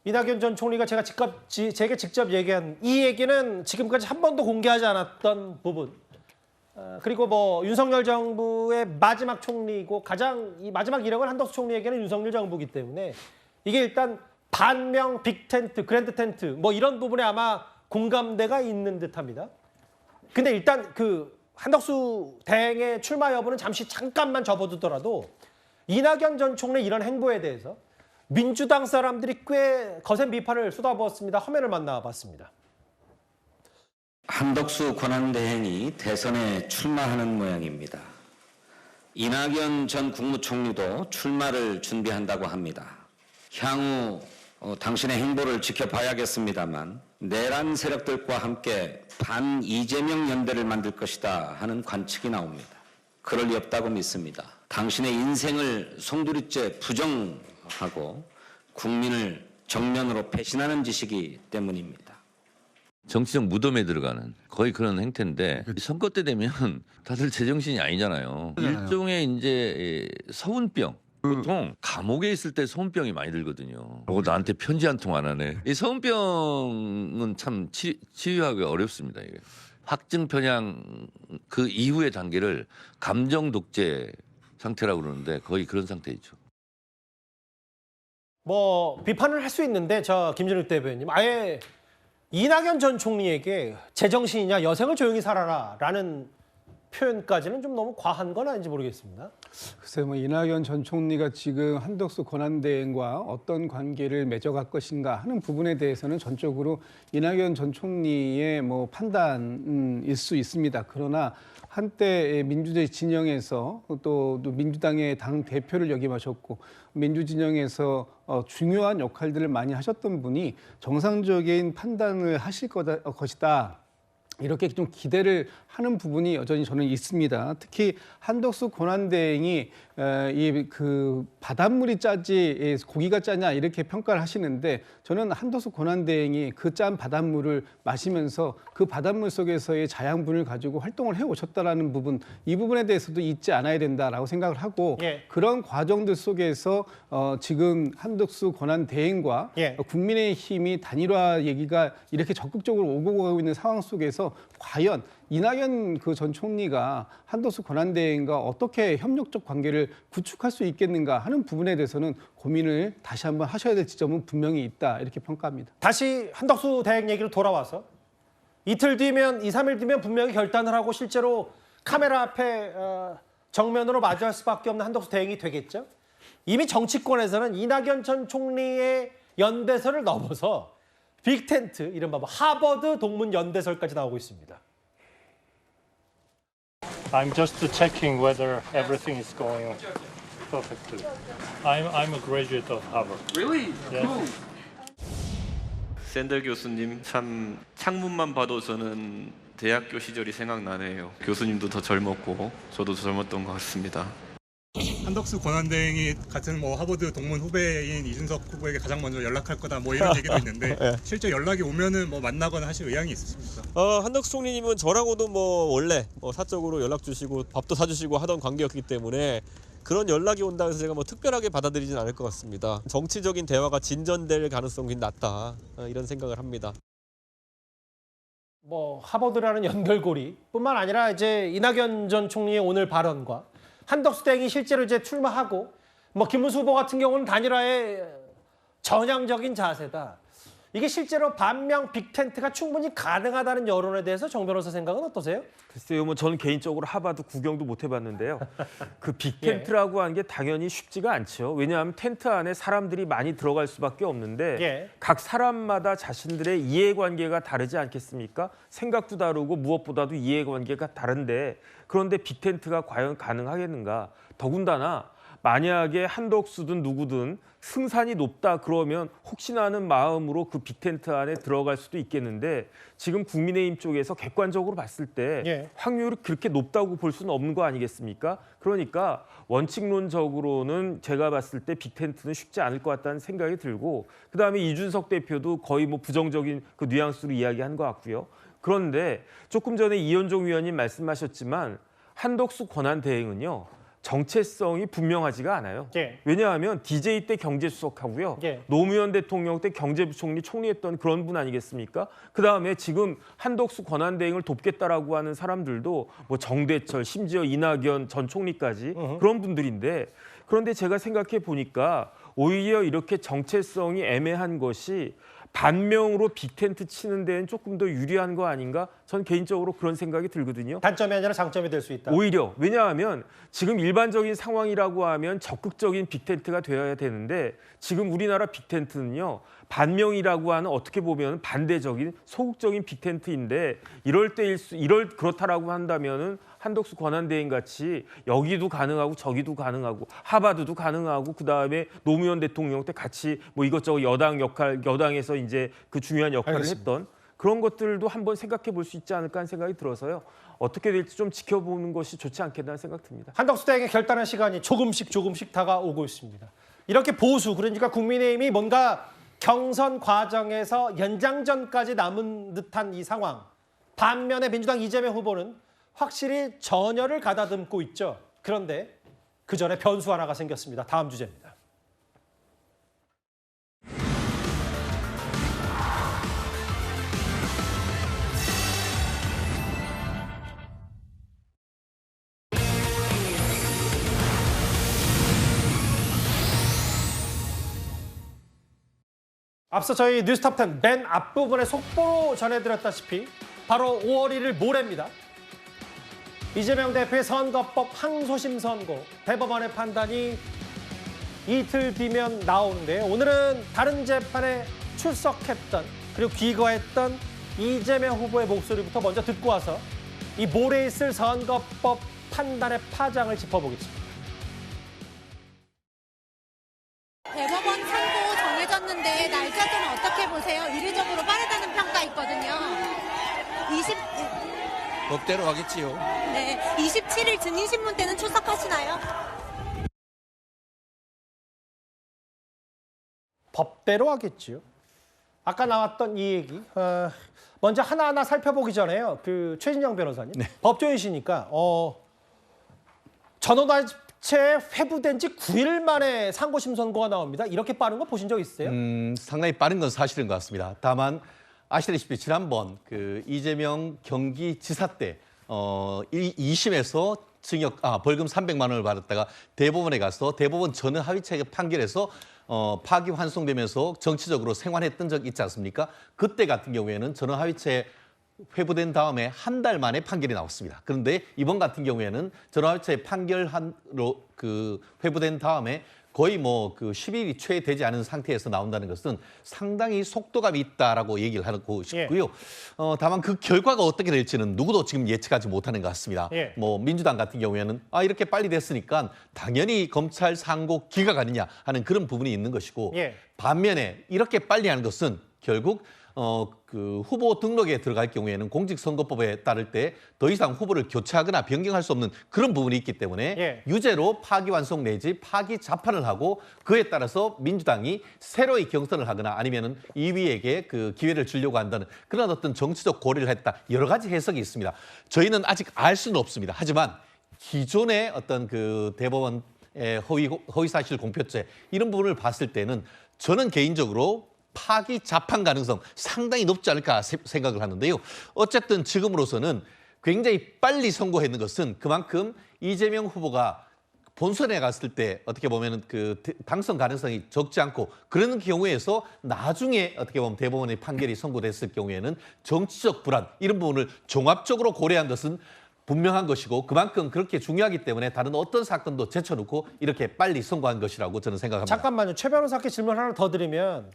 이낙연 전 총리가 제게 직접 얘기한 이 얘기는 지금까지 한 번도 공개하지 않았던 부분. 그리고 뭐 윤석열 정부의 마지막 총리고 가장 이 마지막 이력은 한덕수 총리에게는 윤석열 정부이기 때문에 이게 일단 반명 빅텐트, 그랜드 텐트 뭐 이런 부분에 아마 공감대가 있는 듯합니다. 근데 일단 그 한덕수 대행의 출마 여부는 잠깐만 접어두더라도 이낙연 전 총리 이런 행보에 대해서 민주당 사람들이 꽤 거센 비판을 쏟아부었습니다. 화면을 만나봤습니다. 한덕수 권한대행이 대선에 출마하는 모양입니다. 이낙연 전 국무총리도 출마를 준비한다고 합니다. 향후 당신의 행보를 지켜봐야겠습니다만 내란 세력들과 함께 반 이재명 연대를 만들 것이다 하는 관측이 나옵니다. 그럴 리 없다고 믿습니다. 당신의 인생을 송두리째 부정하고 국민을 정면으로 배신하는 짓이기 때문입니다. 정치적 무덤에 들어가는 거의 그런 행태인데 선거 때 되면 다들 제정신이 아니잖아요. 일종의 이제 서운병. 보통 감옥에 있을 때 서운병이 많이 들거든요. 나한테 편지 한 통 안 하네. 이 서운병은 참 치유하기가 어렵습니다. 이게. 확증 편향 그 이후의 단계를 감정 독재 상태라고 그러는데 거의 그런 상태이죠. 뭐 비판을 할 수 있는데 저 김준일 대변인 아예 이낙연 전 총리에게 제정신이냐 여생을 조용히 살아라라는 표현까지는 좀 너무 과한 건 아닌지 모르겠습니다. 글쎄 뭐 이낙연 전 총리가 지금 한덕수 권한대행과 어떤 관계를 맺어갈 것인가 하는 부분에 대해서는 전적으로 이낙연 전 총리의 뭐 판단일 수 있습니다. 그러나 한때 민주주의 진영에서 또 민주당의 당 대표를 역임하셨고 민주진영에서 중요한 역할들을 많이 하셨던 분이 정상적인 판단을 하실 것이다. 이렇게 좀 기대를 하는 부분이 여전히 저는 있습니다. 특히 한덕수 권한대행이 이 그 바닷물이 짜지 고기가 짜냐 이렇게 평가를 하시는데 저는 한덕수 권한대행이 그 짠 바닷물을 마시면서 그 바닷물 속에서의 자양분을 가지고 활동을 해 오셨다라는 부분, 이 부분에 대해서도 잊지 않아야 된다라고 생각을 하고 그런 과정들 속에서 지금 한덕수 권한대행과 국민의힘이 단일화 얘기가 이렇게 적극적으로 오고 가고 있는 상황 속에서 과연 이낙연 그 전 총리가 한덕수 권한대행과 어떻게 협력적 관계를 구축할 수 있겠는가 하는 부분에 대해서는 고민을 다시 한번 하셔야 될 지점은 분명히 있다 이렇게 평가합니다. 다시 한덕수 대행 얘기로 돌아와서 이틀 뒤면 2, 3일 뒤면 분명히 결단을 하고 실제로 카메라 앞에 정면으로 마주할 수밖에 없는 한덕수 대행이 되겠죠. 이미 정치권에서는 이낙연 전 총리의 연대설을 넘어서 빅텐트, 이른바 하버드 동문 연대설까지 나오고 있습니다. I'm just checking whether everything is going perfectly. I'm a graduate of Harvard. Really? Yes. Cool. 샌들 교수님 참 창문만 봐도 저는 대학교 시절이 생각나네요. 교수님도 더 젊었고 저도 더 젊었던 것 같습니다. 한덕수 권한대행이 같은 하버드 동문 후배인 이준석 후보에게 가장 먼저 연락할 거다 이런 얘기도 있는데 네. 실제 연락이 오면은 만나거나 하실 의향이 있으십니까? 한덕수 총리님은 저랑도 원래 사적으로 연락 주시고 밥도 사주시고 하던 관계였기 때문에 그런 연락이 온다고 해서 제가 특별하게 받아들이진 않을 것 같습니다. 정치적인 대화가 진전될 가능성이 낮다 이런 생각을 합니다. 하버드라는 연결고리뿐만 아니라 이제 이낙연 전 총리의 오늘 발언과 한덕수 대행이 실제로 이제 출마하고 김문수 후보 같은 경우는 단일화의 전향적인 자세다. 이게 실제로 반명 빅텐트가 충분히 가능하다는 여론에 대해서 정 변호사 생각은 어떠세요? 글쎄요, 저는 개인적으로 하버드 구경도 못 해봤는데요. 그 빅텐트라고 하는 게 당연히 쉽지가 않죠. 왜냐하면 텐트 안에 사람들이 많이 들어갈 수밖에 없는데 각 사람마다 자신들의 이해관계가 다르지 않겠습니까? 생각도 다르고 무엇보다도 이해관계가 다른데 그런데 빅텐트가 과연 가능하겠는가? 더군다나 만약에 한덕수든 누구든 승산이 높다 그러면 혹시나 하는 마음으로 그 빅텐트 안에 들어갈 수도 있겠는데 지금 국민의힘 쪽에서 객관적으로 봤을 때 확률이 그렇게 높다고 볼 수는 없는 거 아니겠습니까? 그러니까 원칙론적으로는 제가 봤을 때 빅텐트는 쉽지 않을 것 같다는 생각이 들고 그다음에 이준석 대표도 거의 부정적인 그 뉘앙스로 이야기한 것 같고요. 그런데 조금 전에 이현종 위원님 말씀하셨지만 한덕수 권한대행은요. 정체성이 분명하지가 않아요. 왜냐하면 DJ 때 경제수석하고요. 노무현 대통령 때 경제부총리 총리했던 그런 분 아니겠습니까? 그다음에 지금 한덕수 권한대행을 돕겠다라고 하는 사람들도 정대철, 심지어 이낙연 전 총리까지 그런 분들인데 그런데 제가 생각해 보니까 오히려 이렇게 정체성이 애매한 것이 반명으로 빅텐트 치는 데는 조금 더 유리한 거 아닌가? 전 개인적으로 그런 생각이 들거든요. 단점이 아니라 장점이 될 수 있다. 오히려 왜냐하면 지금 일반적인 상황이라고 하면 적극적인 빅텐트가 되어야 되는데 지금 우리나라 빅텐트는요. 반명이라고 하는 어떻게 보면 반대적인 소극적인 빅텐트인데 그렇다라고 한다면은 한덕수 권한대행 같이 여기도 가능하고 저기도 가능하고 하버드도 가능하고 그다음에 노무현 대통령 때 같이 이것저것 여당에서 이제 그 중요한 역할을 했던 그런 것들도 한번 생각해 볼 수 있지 않을까 하는 생각이 들어서요. 어떻게 될지 좀 지켜보는 것이 좋지 않겠다는 생각 듭니다. 한덕수 대행의 결단의 시간이 조금씩 다가오고 있습니다. 이렇게 보수, 그러니까 국민의힘이 뭔가 경선 과정에서 연장전까지 남은 듯한 이 상황. 반면에 민주당 이재명 후보는 확실히 전열을 가다듬고 있죠. 그런데 그 전에 변수 하나가 생겼습니다. 다음 주제입니다. 앞서 저희 뉴스톱10 맨 앞부분에 속보로 전해드렸다시피 바로 5월 1일 모레입니다. 이재명 대표의 선거법 항소심 선고, 대법원의 판단이 이틀 뒤면 나오는데 오늘은 다른 재판에 출석했던 그리고 귀가했던 이재명 후보의 목소리부터 먼저 듣고 와서 이 모레 있을 선거법 판단의 파장을 짚어보겠습니다. 대법원 선고 정해졌는데 날짜는 어떻게 보세요? 이례적으로 빠르다는 평가 있거든요. 법대로 하겠지요. 네, 27일 증인신문 때는 출석하시나요? 법대로 하겠지요. 아까 나왔던 이 얘기 먼저 하나하나 살펴보기 전에요. 그 최진영 변호사님 법조인이시니까 전원화재 회부된 지 9일 만에 상고심 선고가 나옵니다. 이렇게 빠른 거 보신 적 있으세요? 상당히 빠른 건 사실인 것 같습니다. 다만 아시다시피 지난번 그 이재명 경기지사 때 2심에서 벌금 300만 원을 받았다가 대법원에 가서 대법원 전원합의체 판결에서 파기환송되면서 정치적으로 생활했던 적 있지 않습니까? 그때 같은 경우에는 전원합의체 회부된 다음에 한 달 만에 판결이 나왔습니다. 그런데 이번 같은 경우에는 전화위원회 판결로 회부된 다음에 거의 뭐 10일이 채 되지 않은 상태에서 나온다는 것은 상당히 속도감이 있다라고 얘기를 하고 싶고요. 다만 그 결과가 어떻게 될지는 누구도 지금 예측하지 못하는 것 같습니다. 뭐 민주당 같은 경우에는 이렇게 빨리 됐으니까 당연히 검찰 상고 기각 아니냐 하는 그런 부분이 있는 것이고 반면에 이렇게 빨리 하는 것은 결국 후보 등록에 들어갈 경우에는 공직선거법에 따를 때 더 이상 후보를 교체하거나 변경할 수 없는 그런 부분이 있기 때문에 유죄로 파기환송 내지 파기자판을 하고 그에 따라서 민주당이 새로이 경선을 하거나 아니면은 2위에게 그 기회를 주려고 한다는 그런 어떤 정치적 고려를 했다. 여러 가지 해석이 있습니다. 저희는 아직 알 수는 없습니다. 하지만 기존의 어떤 그 대법원의 허위사실 공표죄 이런 부분을 봤을 때는 저는 개인적으로 파기 자판 가능성 상당히 높지 않을까 생각을 하는데요. 어쨌든 지금으로서는 굉장히 빨리 선고했는 것은 그만큼 이재명 후보가 본선에 갔을 때 어떻게 보면 그 당선 가능성이 적지 않고 그런 경우에서 나중에 어떻게 보면 대법원의 판결이 선고됐을 경우에는 정치적 불안 이런 부분을 종합적으로 고려한 것은 분명한 것이고 그만큼 그렇게 중요하기 때문에 다른 어떤 사건도 제쳐놓고 이렇게 빨리 선고한 것이라고 저는 생각합니다. 잠깐만요. 최 변호사께 질문 하나 더 드리면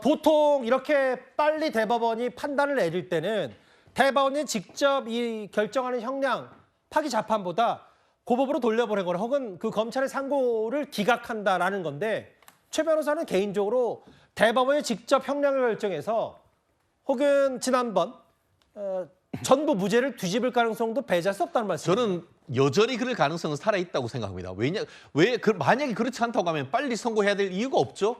보통 이렇게 빨리 대법원이 판단을 내릴 때는 대법원이 직접 이 결정하는 형량 파기 자판보다 고법으로 돌려보내거나 혹은 그 검찰의 상고를 기각한다라는 건데 최 변호사는 개인적으로 대법원이 직접 형량을 결정해서 혹은 지난번 전부 무죄를 뒤집을 가능성도 배제할 수 없다는 말씀이죠. 저는 여전히 그럴 가능성은 살아있다고 생각합니다. 만약에 그렇지 않다고 하면 빨리 선고해야 될 이유가 없죠.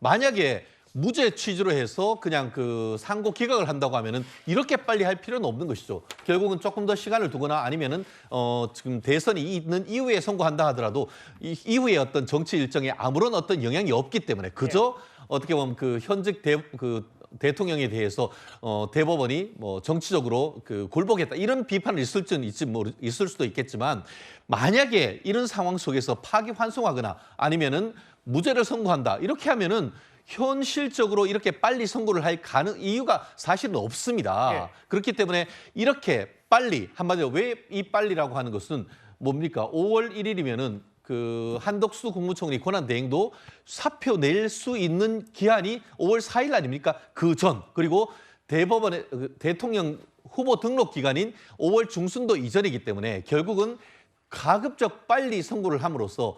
만약에 무죄 취지로 해서 그냥 그 상고 기각을 한다고 하면은 이렇게 빨리 할 필요는 없는 것이죠. 결국은 조금 더 시간을 두거나 아니면은 지금 대선이 있는 이후에 선고한다 하더라도 이후에 어떤 정치 일정에 아무런 어떤 영향이 없기 때문에 그저 어떻게 보면 그 현직 대통령에 대해서 대법원이 뭐 정치적으로 굴복했다 이런 비판을 있을 수도 있겠지만 만약에 이런 상황 속에서 파기환송하거나 아니면은 무죄를 선고한다 이렇게 하면은 현실적으로 이렇게 빨리 선고를 할 이유가 사실은 없습니다. 그렇기 때문에 이렇게 빨리 한마디로 왜 이 빨리라고 하는 것은 뭡니까? 5월 1일이면은 그 한덕수 국무총리 권한대행도 사표 낼 수 있는 기한이 5월 4일 아닙니까? 그 전 그리고 대법원의 대통령 후보 등록 기간인 5월 중순도 이전이기 때문에 결국은 가급적 빨리 선고를 함으로써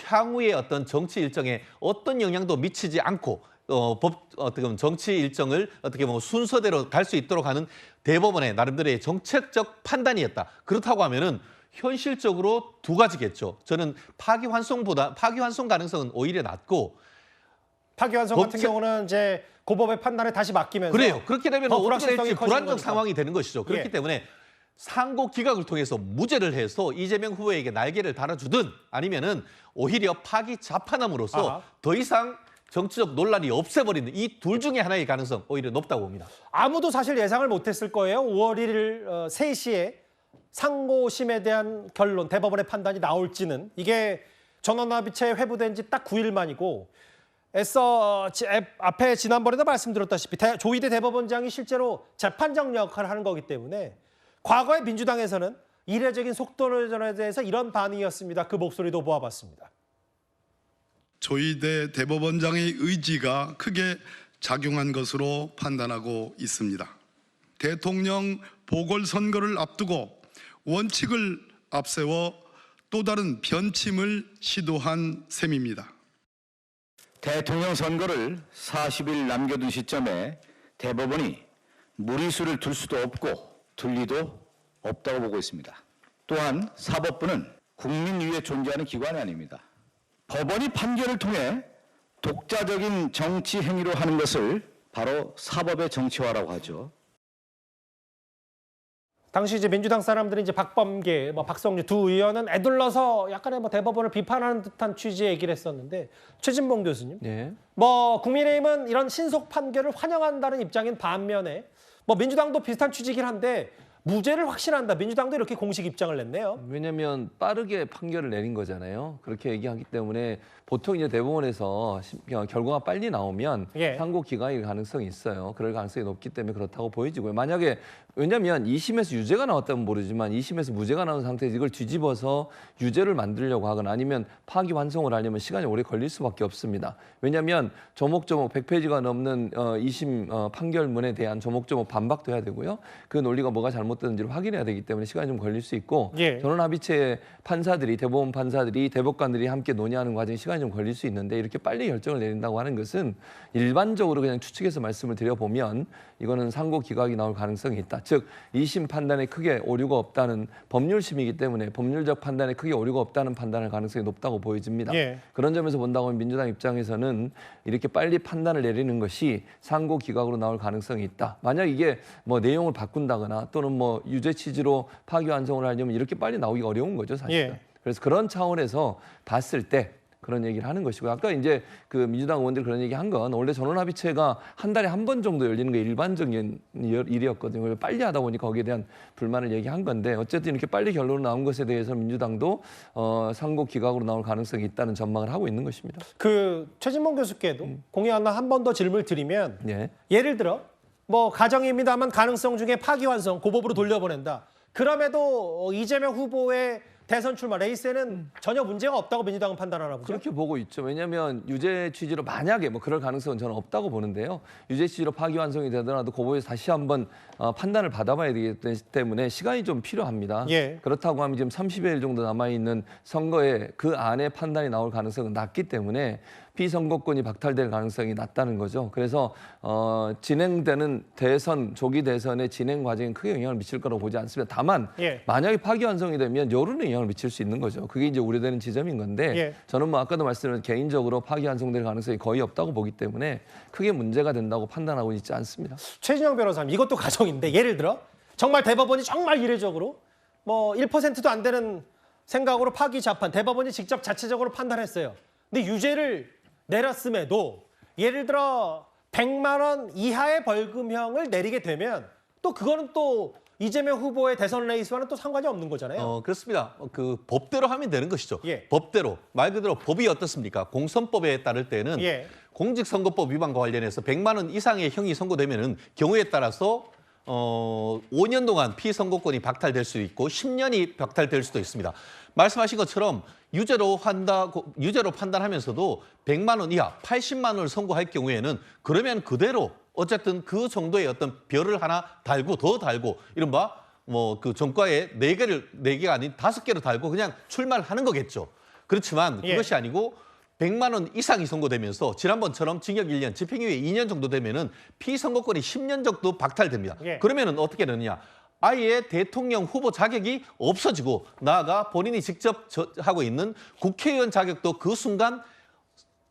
향후의 어떤 정치 일정에 어떤 영향도 미치지 않고 어떻게 보면 정치 일정을 어떻게 보면 순서대로 갈 수 있도록 하는 대법원의 나름대로의 정책적 판단이었다. 그렇다고 하면은 현실적으로 두 가지겠죠. 저는 파기환송 가능성은 오히려 낮고 파기환송 같은 경우는 이제 고법의 판단에 다시 맡기면서 그래요. 그렇게 되면 어떻게 될지 불안정 거니까. 상황이 되는 것이죠. 그렇기 때문에 상고 기각을 통해서 무죄를 해서 이재명 후보에게 날개를 달아주든 아니면은 오히려 파기 자판함으로써 더 이상 정치적 논란이 없애버리는 이 둘 중에 하나의 가능성 오히려 높다고 봅니다. 아무도 사실 예상을 못했을 거예요. 5월 1일 3시에 상고심에 대한 결론, 대법원의 판단이 나올지는 이게 전원합의체 회부된 지 딱 9일 만이고 애써 앞에 지난번에도 말씀드렸다시피 조희대 대법원장이 실제로 재판장 역할을 하는 거기 때문에 과거의 민주당에서는 이례적인 속도전에 대해서 이런 반응이었습니다. 그 목소리도 모아봤습니다. 조희대 대법원장의 의지가 크게 작용한 것으로 판단하고 있습니다. 대통령 보궐선거를 앞두고 원칙을 앞세워 또 다른 변침을 시도한 셈입니다. 대통령 선거를 40일 남겨둔 시점에 대법원이 무리수를 둘 수도 없고 둘 리도 없다고 보고 있습니다. 또한 사법부는 국민 위에 존재하는 기관이 아닙니다. 법원이 판결을 통해 독자적인 정치 행위로 하는 것을 바로 사법의 정치화라고 하죠. 당시 이제 민주당 사람들이 이제 박범계, 박성주 두 의원은 애둘러서 약간의 대법원을 비판하는 듯한 취지의 얘기를 했었는데 최진봉 교수님, 국민의힘은 이런 신속 판결을 환영한다는 입장인 반면에 민주당도 비슷한 취지이긴 한데 무죄를 확신한다. 민주당도 이렇게 공식 입장을 냈네요. 왜냐하면 빠르게 판결을 내린 거잖아요. 그렇게 얘기하기 때문에 보통 이제 대법원에서 결과가 빨리 나오면 상고 기각일 가능성이 있어요. 그럴 가능성이 높기 때문에 그렇다고 보여지고요. 만약에 왜냐하면 2심에서 유죄가 나왔다면 모르지만 2심에서 무죄가 나온 상태에서 이걸 뒤집어서 유죄를 만들려고 하거나 아니면 파기환송을 하려면 시간이 오래 걸릴 수밖에 없습니다. 왜냐하면 조목조목 100페이지가 넘는 2심 판결문에 대한 조목조목 반박도 해야 되고요. 그 논리가 뭐가 잘못됐는지를 확인해야 되기 때문에 시간이 좀 걸릴 수 있고 전원합의체 판사들이 대법원 판사들이 대법관들이 함께 논의하는 과정에 시간이 좀 걸릴 수 있는데 이렇게 빨리 결정을 내린다고 하는 것은 일반적으로 그냥 추측해서 말씀을 드려보면 이거는 상고 기각이 나올 가능성이 있다. 즉 2심 판단에 크게 오류가 없다는 법률심이기 때문에 법률적 판단에 크게 오류가 없다는 판단할 가능성이 높다고 보여집니다. 그런 점에서 본다고 하면 민주당 입장에서는 이렇게 빨리 판단을 내리는 것이 상고 기각으로 나올 가능성이 있다. 만약 이게 뭐 내용을 바꾼다거나 또는 뭐 유죄 취지로 파기환송을 하려면 이렇게 빨리 나오기 어려운 거죠, 사실은. 그래서 그런 차원에서 봤을 때 그런 얘기를 하는 것이고 아까 이제 그 민주당 의원들이 그런 얘기 한 건 원래 전원합의체가 한 달에 한 번 정도 열리는 게 일반적인 일이었거든요. 빨리 하다 보니까 거기에 대한 불만을 얘기한 건데 어쨌든 이렇게 빨리 결론 나온 것에 대해서 민주당도 상고 기각으로 나올 가능성이 있다는 전망을 하고 있는 것입니다. 그 최진봉 교수께도 공약 하나 한 번 더 질문을 드리면 예를 들어 뭐 가정입니다만 가능성 중에 파기환송 고법으로 돌려보낸다. 그럼에도 이재명 후보의 대선 출마 레이스에는 전혀 문제가 없다고 민주당은 판단하나 보죠? 그렇게 보고 있죠. 왜냐하면 유죄 취지로 만약에 뭐 그럴 가능성은 저는 없다고 보는데요. 유죄 취지로 파기환송이 되더라도 고법에서 다시 한번 판단을 받아봐야 되기 때문에 시간이 좀 필요합니다. 그렇다고 하면 지금 30여일 정도 남아있는 선거에 그 안에 판단이 나올 가능성은 낮기 때문에 피선거권이 박탈될 가능성이 낮다는 거죠. 그래서 진행되는 대선, 조기 대선의 진행 과정에 크게 영향을 미칠 거라고 보지 않습니다. 다만 만약에 파기환송이 되면 여론에 영향을 미칠 수 있는 거죠. 그게 이제 우려되는 지점인 건데 저는 뭐 아까도 말씀드린 개인적으로 파기환송될 가능성이 거의 없다고 보기 때문에 크게 문제가 된다고 판단하고 있지 않습니다. 최진영 변호사님, 이것도 가정인데 예를 들어 정말 대법원이 정말 이례적으로 뭐 1%도 안 되는 생각으로 파기 재판, 대법원이 직접 자체적으로 판단했어요. 근데 유죄를 내렸음에도 예를 들어 100만 원 이하의 벌금형을 내리게 되면 또 그거는 또 이재명 후보의 대선 레이스와는 또 상관이 없는 거잖아요. 그렇습니다. 그 법대로 하면 되는 것이죠. 법대로. 말 그대로 법이 어떻습니까? 공선법에 따를 때는 공직선거법 위반과 관련해서 100만 원 이상의 형이 선고되면은 경우에 따라서 5년 동안 피선거권이 박탈될 수 있고 10년이 박탈될 수도 있습니다. 말씀하신 것처럼 유죄로 판단하면서도 100만 원 이하, 80만 원을 선고할 경우에는 그러면 그대로 어쨌든 그 정도의 어떤 별을 하나 달고 더 달고 이른바 뭐 그 전과에 4개가 아닌 5개를 달고 그냥 출마를 하는 거겠죠. 그렇지만 그것이 아니고 100만 원 이상이 선고되면서 지난번처럼 징역 1년, 집행유예 2년 정도 되면은 피선거권이 10년 정도 박탈됩니다. 그러면은 어떻게 되느냐? 아예 대통령 후보 자격이 없어지고 나아가 본인이 직접 하고 있는 국회의원 자격도 그 순간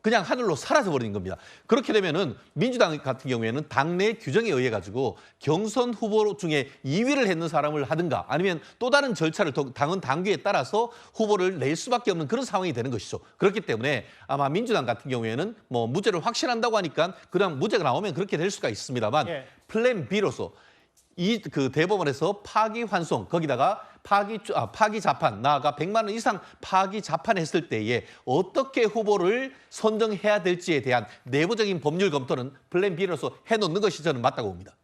그냥 하늘로 사라져버린 겁니다. 그렇게 되면은 민주당 같은 경우에는 당내 규정에 의해 가지고 경선 후보 중에 2위를 했는 사람을 하든가 아니면 또 다른 절차를 당헌 당규에 따라서 후보를 낼 수밖에 없는 그런 상황이 되는 것이죠. 그렇기 때문에 아마 민주당 같은 경우에는 뭐 무죄를 확신한다고 하니까 그냥 무죄가 나오면 그렇게 될 수가 있습니다만 플랜 B로서 이 그 대법원에서 파기환송 거기다가 파기 자판 나아가 100만 원 이상 파기 자판했을 때에 어떻게 후보를 선정해야 될지에 대한 내부적인 법률 검토는 플랜 B로서 해놓는 것이 저는 맞다고 봅니다.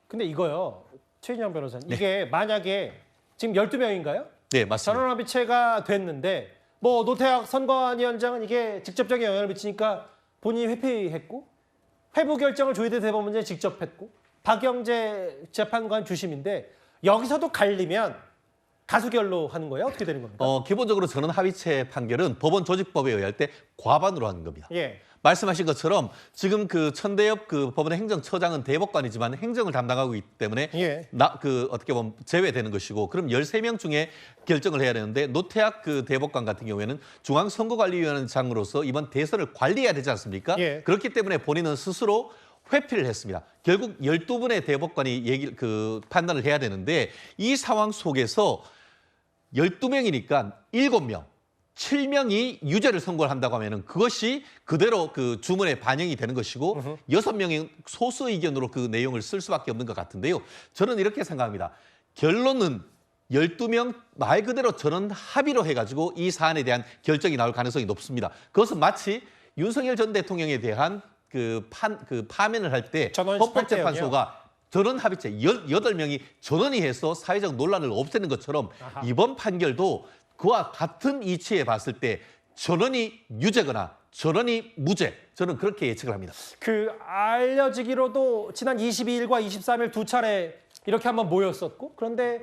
근데 이거요, 최진영 변호사님, 이게 만약에 지금 12명인가요? 네, 맞습니다. 전원합의체가 됐는데 뭐 노태학 선관위원장은 이게 직접적인 영향을 미치니까 본인이 회피했고 회부 결정을 조희대 대법원장이 직접 했고 박영재 재판관 주심인데 여기서도 갈리면 가수결로 하는 거예요? 어떻게 되는 겁니까? 기본적으로 전원합의체 판결은 법원 조직법에 의할 때 과반으로 하는 겁니다. 말씀하신 것처럼 지금 그 천대엽 그 법원의 행정처장은 대법관이지만 행정을 담당하고 있기 때문에 어떻게 보면 제외되는 것이고 그럼 13명 중에 결정을 해야 되는데 노태학 그 대법관 같은 경우에는 중앙선거관리위원장으로서 이번 대선을 관리해야 되지 않습니까? 그렇기 때문에 본인은 스스로 회피를 했습니다. 결국 12분의 대법관이 판단을 해야 되는데 이 상황 속에서 12명이니까 7명, 7명이 유죄를 선고를 한다고 하면은 그것이 그대로 그 주문에 반영이 되는 것이고 6명이 소수 의견으로 그 내용을 쓸 수밖에 없는 것 같은데요. 저는 이렇게 생각합니다. 결론은 12명 말 그대로 전원 합의로 해가지고 이 사안에 대한 결정이 나올 가능성이 높습니다. 그것은 마치 윤석열 전 대통령에 대한 파면을 할 때 헌법재판소가 전원 합의체 18명이 전원이 해서 사회적 논란을 없애는 것처럼 이번 판결도 그와 같은 이치에 봤을 때 전원이 유죄거나 전원이 무죄, 저는 그렇게 예측을 합니다. 알려지기로도 지난 22일과 23일 두 차례 이렇게 한번 모였었고, 그런데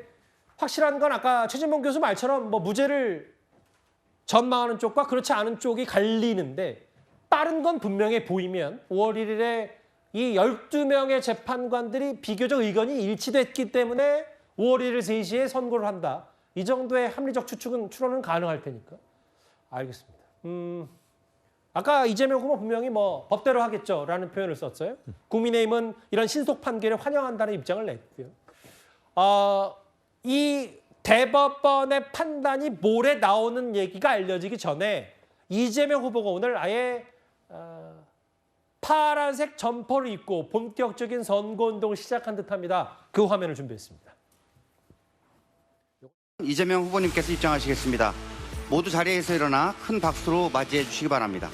확실한 건 아까 최진봉 교수 말처럼 뭐 무죄를 전망하는 쪽과 그렇지 않은 쪽이 갈리는데, 빠른 건 분명해 보이면 5월 1일에 이 12명의 재판관들이 비교적 의견이 일치됐기 때문에 5월 1일 3시에 선고를 한다. 이 정도의 합리적 추론은 가능할 테니까. 알겠습니다. 아까 이재명 후보 분명히 뭐 법대로 하겠죠라는 표현을 썼어요. 국민의힘은 이런 신속 판결에 환영한다는 입장을 냈고요. 이 대법원의 판단이 모레 나오는 얘기가 알려지기 전에 이재명 후보가 오늘 아예 파란색 점퍼를 입고 본격적인 선거운동을 시작한 듯합니다. 그 화면을 준비했습니다. 이재명 후보님께서 입장하시겠습니다. 모두 자리에서 일어나 큰 박수로 맞이해 주시기 바랍니다.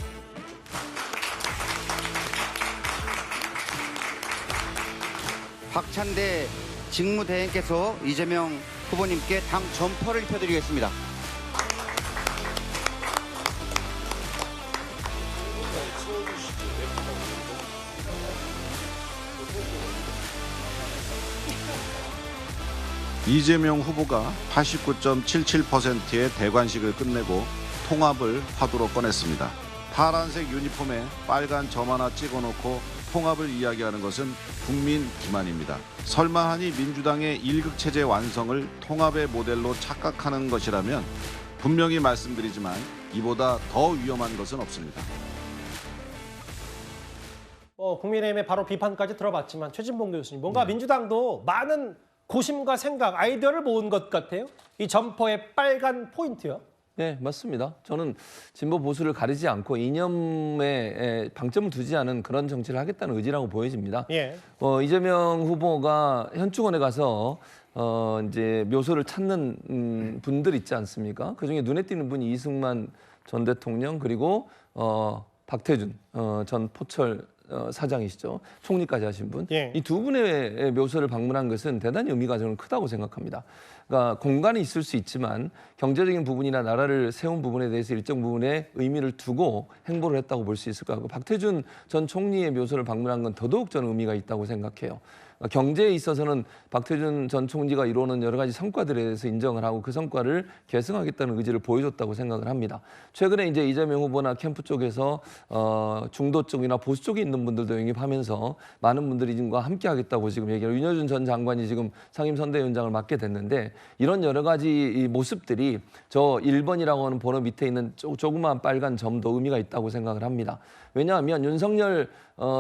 박찬대 직무대행께서 이재명 후보님께 당 점퍼를 입혀드리겠습니다. 이재명 후보가 89.77%의 대관식을 끝내고 통합을 화두로 꺼냈습니다. 파란색 유니폼에 빨간 점 하나 찍어놓고 통합을 이야기하는 것은 국민 기만입니다. 설마 하니 민주당의 일극체제 완성을 통합의 모델로 착각하는 것이라면 분명히 말씀드리지만 이보다 더 위험한 것은 없습니다. 국민의힘의 바로 비판까지 들어봤지만 최진봉 교수님, 뭔가 민주당도 많은 고심과 생각, 아이디어를 모은 것 같아요. 이 점퍼의 빨간 포인트요. 네, 맞습니다. 저는 진보 보수를 가리지 않고 이념에 방점을 두지 않은 그런 정치를 하겠다는 의지라고 보여집니다. 예. 이재명 후보가 현충원에 가서 이제 묘소를 찾는 분들 있지 않습니까? 그중에 눈에 띄는 분이 이승만 전 대통령, 그리고 박태준 전 포철 사장이시죠. 총리까지 하신 분. 예. 이 두 분의 묘소를 방문한 것은 대단히 의미가 저는 크다고 생각합니다. 그러니까 공간이 있을 수 있지만 경제적인 부분이나 나라를 세운 부분에 대해서 일정 부분의 의미를 두고 행보를 했다고 볼 수 있을 것 같고, 박태준 전 총리의 묘소를 방문한 건 더더욱 저는 의미가 있다고 생각해요. 경제에 있어서는 박태준 전 총리가 이루어놓은 여러 가지 성과들에 대해서 인정을 하고 그 성과를 계승하겠다는 의지를 보여줬다고 생각을 합니다. 최근에 이제 이재명 후보나 캠프 쪽에서 중도 쪽이나 보수 쪽에 있는 분들도 영입하면서 많은 분들이 지금과 함께 하겠다고 지금 얘기를, 윤여준 전 장관이 지금 상임선대위원장을 맡게 됐는데, 이런 여러 가지 이 모습들이 저 1번이라고 하는 번호 밑에 있는 조그마한 빨간 점도 의미가 있다고 생각을 합니다. 왜냐하면 윤석열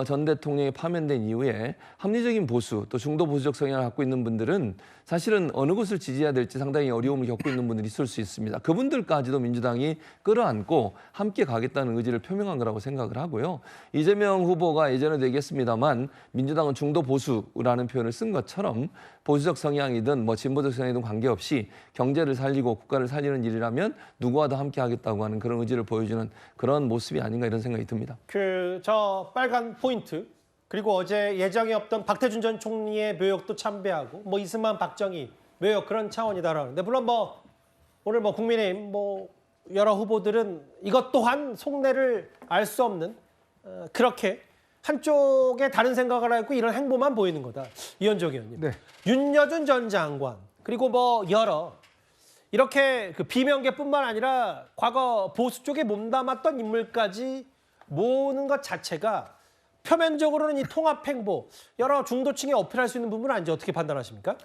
전 대통령이 파면된 이후에 합리적인 보수, 또 중도 보수적 성향을 갖고 있는 분들은 사실은 어느 곳을 지지해야 될지 상당히 어려움을 겪고 있는 분들이 있을 수 있습니다. 그분들까지도 민주당이 끌어안고 함께 가겠다는 의지를 표명한 거라고 생각을 하고요. 이재명 후보가 예전에도 얘기했습니다만 민주당은 중도 보수라는 표현을 쓴 것처럼 보수적 성향이든 뭐 진보적 성향이든 관계없이 경제를 살리고 국가를 살리는 일이라면 누구와도 함께 하겠다고 하는 그런 의지를 보여주는 그런 모습이 아닌가 이런 생각이 듭니다. 저 빨간 포인트, 그리고 어제 예정이 없던 박태준 전 총리의 묘역도 참배하고 뭐 이승만, 박정희 묘역 그런 차원이다라는데, 물론 뭐 오늘 뭐 국민의힘 뭐 여러 후보들은 이것 또한 속내를 알 수 없는 그렇게 한쪽에 다른 생각을 하고 이런 행보만 보이는 거다. 이현정 의원님. 네. 윤여준 전 장관, 그리고 뭐 여러 이렇게 그 비명계뿐만 아니라 과거 보수 쪽에 몸담았던 인물까지 모으는 것 자체가 표면적으로는 이 통합 행보, 여러 중도층에 어필할 수 있는 부분은 아닌지 어떻게 판단하십니까?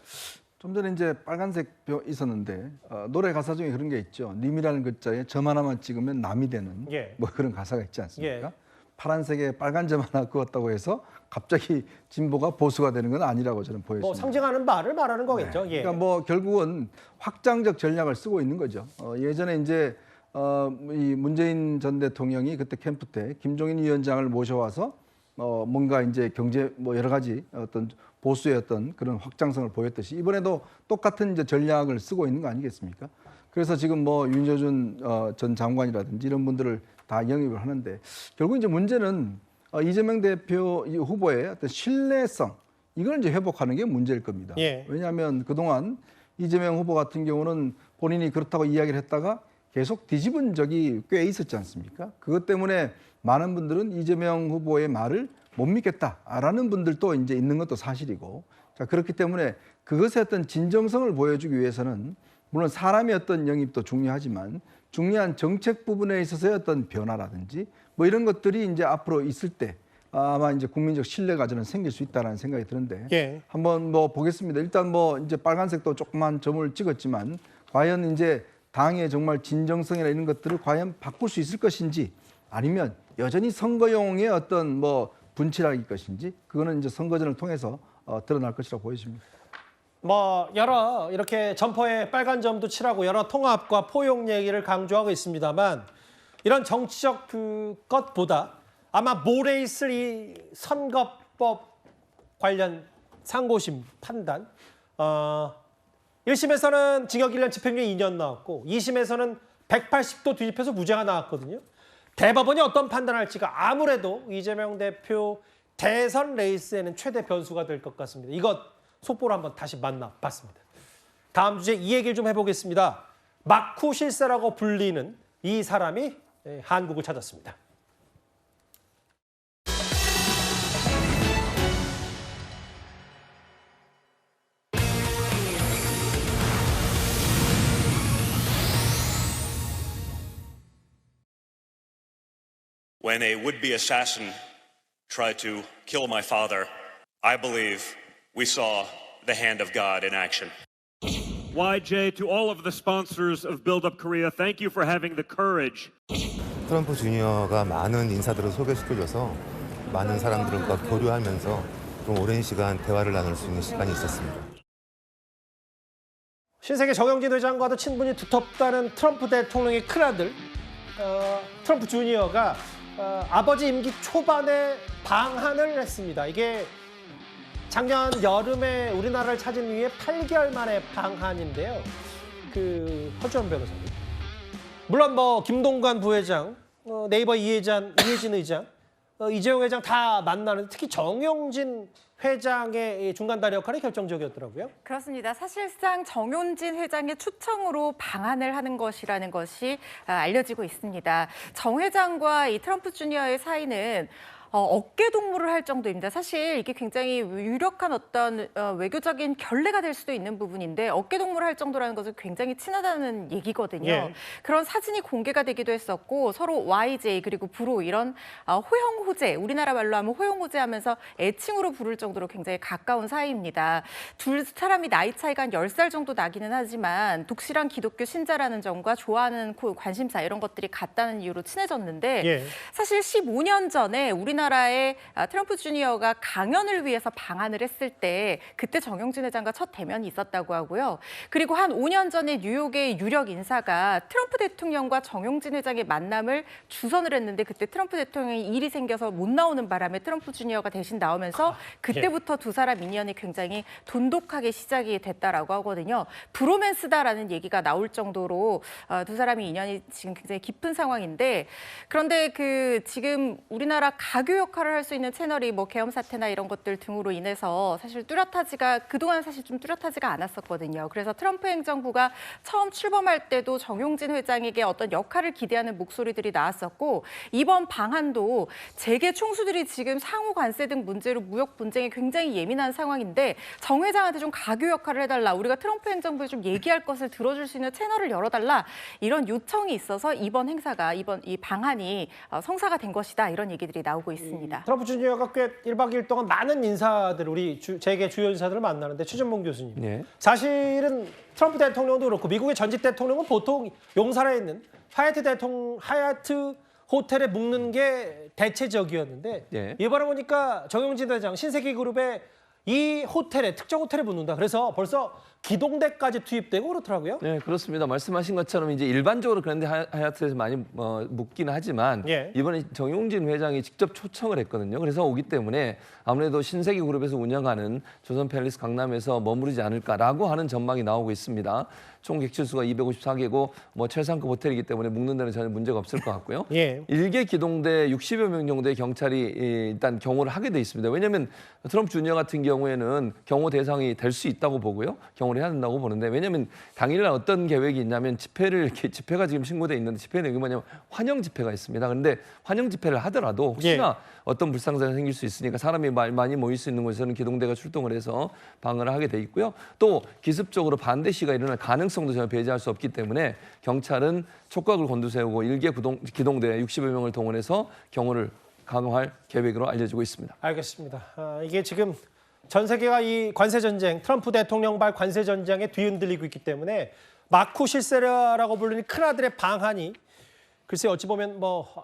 좀 전에 이제 빨간색 뼈 있었는데 노래 가사 중에 그런 게 있죠. 님이라는 글자에 점 하나만 찍으면 남이 되는 뭐 그런 가사가 있지 않습니까? 파란색에 빨간 점 하나 그었다고 해서 갑자기 진보가 보수가 되는 건 아니라고 저는 보여집니다. 뭐 상징하는 바를 말하는 거겠죠. 그러니까 뭐 결국은 확장적 전략을 쓰고 있는 거죠. 예전에 이제 이 문재인 전 대통령이 그때 캠프 때 김종인 위원장을 모셔와서 뭔가 이제 경제 뭐 여러 가지 어떤 보수의 어떤 그런 확장성을 보였듯이 이번에도 똑같은 이제 전략을 쓰고 있는 거 아니겠습니까? 그래서 지금 뭐 윤여준 전 장관이라든지 이런 분들을 다 영입을 하는데 결국 이제 문제는 이재명 대표 후보의 어떤 신뢰성 이걸 이제 회복하는 게 문제일 겁니다. 예. 왜냐하면 그동안 이재명 후보 같은 경우는 본인이 그렇다고 이야기를 했다가 계속 뒤집은 적이 꽤 있었지 않습니까? 그것 때문에 많은 분들은 이재명 후보의 말을 못 믿겠다라는 분들도 이제 있는 것도 사실이고, 자 그렇기 때문에 그것의 어떤 진정성을 보여주기 위해서는 물론 사람의 어떤 영입도 중요하지만 중요한 정책 부분에 있어서의 어떤 변화라든지 뭐 이런 것들이 이제 앞으로 있을 때 아마 이제 국민적 신뢰가 저는 생길 수 있다라는 생각이 드는데 예. 한번 뭐 보겠습니다. 일단 뭐 이제 빨간색도 조그만 점을 찍었지만 과연 이제 당의 정말 진정성이나 이런 것들을 과연 바꿀 수 있을 것인지 아니면 여전히 선거용의 어떤 뭐 분칠할 것인지 그거는 이제 선거전을 통해서 드러날 것이라고 보여집니다. 뭐 여러 이렇게 점퍼에 빨간 점도 칠하고 여러 통합과 포용 얘기를 강조하고 있습니다만 이런 정치적 것보다 아마 모레 있을 이 선거법 관련 상고심 판단 1심에서는 징역 1년 집행유예 2년 나왔고 2심에서는 180도 뒤집혀서 무죄가 나왔거든요. 대법원이 어떤 판단할지가 아무래도 이재명 대표 대선 레이스에는 최대 변수가 될 것 같습니다. 이것 속보로 한번 다시 만나봤습니다. 다음 주제 이 얘기를 좀 해보겠습니다. 마쿠 실세라고 불리는 이 사람이 한국을 찾았습니다. When a would-be assassin tried to kill my father, I believe we saw the hand of God in action. YJ, to all of the sponsors of Build Up Korea, thank you for having the courage. 트럼프 주니어가 많은 인사들을 소개시켜줘서 많은 사람들과 교류하면서 좀 오랜 시간 대화를 나눌 수 있는 시간이 있었습니다. 신세계 정영진 회장과도 친분이 두텁다는 트럼프 대통령의 큰아들 트럼프 주니어가 아버지 임기 초반에 방한을 했습니다. 이게 작년 여름에 우리나라를 찾은 이후에 8개월 만에 방한인데요. 허주원 변호사님. 물론 뭐 김동관 부회장, 네이버 이해진 의장, 이재용 회장 다 만나는데 특히 정영진 회장의 중간다리 역할이 결정적이었더라고요. 그렇습니다. 사실상 정용진 회장의 초청으로 방한을 하는 것이라는 것이 알려지고 있습니다. 정 회장과 이 트럼프 주니어의 사이는 어깨 동무를 할 정도입니다. 사실 이게 굉장히 유력한 어떤 외교적인 결례가 될 수도 있는 부분인데 어깨 동무를 할 정도라는 것은 굉장히 친하다는 얘기거든요. 예. 그런 사진이 공개가 되기도 했었고 서로 YJ 그리고 브로 이런 호영호제, 우리나라 말로 하면 호영호제하면서 애칭으로 부를 정도로 굉장히 가까운 사이입니다. 두 사람이 나이 차이가 한 10살 정도 나기는 하지만 독실한 기독교 신자라는 점과 좋아하는 관심사 이런 것들이 같다는 이유로 친해졌는데 예. 사실 15년 전에 우리나라의 트럼프 주니어가 강연을 위해서 방한을 했을 때 그때 정영진 회장과 첫 대면이 있었다고 하고요. 그리고 한 5년 전에 뉴욕의 유력 인사가 트럼프 대통령과 정영진 회장의 만남을 주선을 했는데 그때 트럼프 대통령이 일이 생겨서 못 나오는 바람에 트럼프 주니어가 대신 나오면서 그때부터 두 사람 인연이 굉장히 돈독하게 시작이 됐다라고 하거든요. 브로맨스다라는 얘기가 나올 정도로 두 사람의 인연이 지금 굉장히 깊은 상황인데 그런데 지금 우리나라 가교 역할을 할 수 있는 채널이 뭐 계엄 사태나 이런 것들 등으로 인해서 사실 그동안 사실 좀 뚜렷하지가 않았었거든요. 그래서 트럼프 행정부가 처음 출범할 때도 정용진 회장에게 어떤 역할을 기대하는 목소리들이 나왔었고 이번 방한도 재계 총수들이 지금 상호 관세 등 문제로 무역 분쟁에 굉장히 예민한 상황인데 정 회장한테 좀 가교 역할을 해달라. 우리가 트럼프 행정부에 좀 얘기할 것을 들어줄 수 있는 채널을 열어달라. 이런 요청이 있어서 이번 이 방한이 성사가 된 것이다. 이런 얘기들이 나오고 있습니다. 트럼프 주니어가 꽤 1박 2일 동안 많은 인사들, 우리 재계 주요 인사들을 만나는데 최전봉 교수님. 네. 사실은 트럼프 대통령도 그렇고 미국의 전직 대통령은 보통 용산에 있는 하얏트 호텔에 묵는 게 대체적이었는데 네. 이번에 보니까 정영진 회장 신세계그룹의 이 호텔에 특정 호텔에 묻는다. 그래서 벌써 기동대까지 투입되고 그렇더라고요. 네, 그렇습니다. 말씀하신 것처럼 이제 일반적으로 그랜드 하얏트에서 많이 묻기는 하지만 이번에 정용진 회장이 직접 초청을 했거든요. 그래서 오기 때문에 아무래도 신세계 그룹에서 운영하는 조선 팰리스 강남에서 머무르지 않을까라고 하는 전망이 나오고 있습니다. 총 객실수가 254개고 최상급 호텔이기 때문에 묵는 데는 전혀 문제가 없을 것 같고요. 일개 기동대 60여 명 정도의 경찰이 일단 경호를 하게 돼 있습니다. 왜냐하면 트럼프 주니어 같은 경우에는 경호 대상이 될 수 있다고 보고요. 경호를 해야 된다고 보는데 왜냐하면 당일날 어떤 계획이 있냐면 집회가 지금 신고돼 있는데 집회 내용이 뭐냐면 환영 집회가 있습니다. 그런데 환영 집회를 하더라도 혹시나 어떤 불상사가 생길 수 있으니까 사람이 많이 모일 수 있는 곳에서는 기동대가 출동을 해서 방어를 하게 돼 있고요. 또 기습적으로 반대 시가 일어날 가능성도 전혀 배제할 수 없기 때문에 경찰은 촉각을 곤두세우고 일개 기동대 60여 명을 동원해서 경호를 강화할 계획으로 알려지고 있습니다. 알겠습니다. 이게 지금 전 세계가 이 관세 전쟁, 트럼프 대통령발 관세 전쟁에 뒤흔들리고 있기 때문에 마쿠 실세라라고 불리는 큰아들의 방한이 글쎄 어찌 보면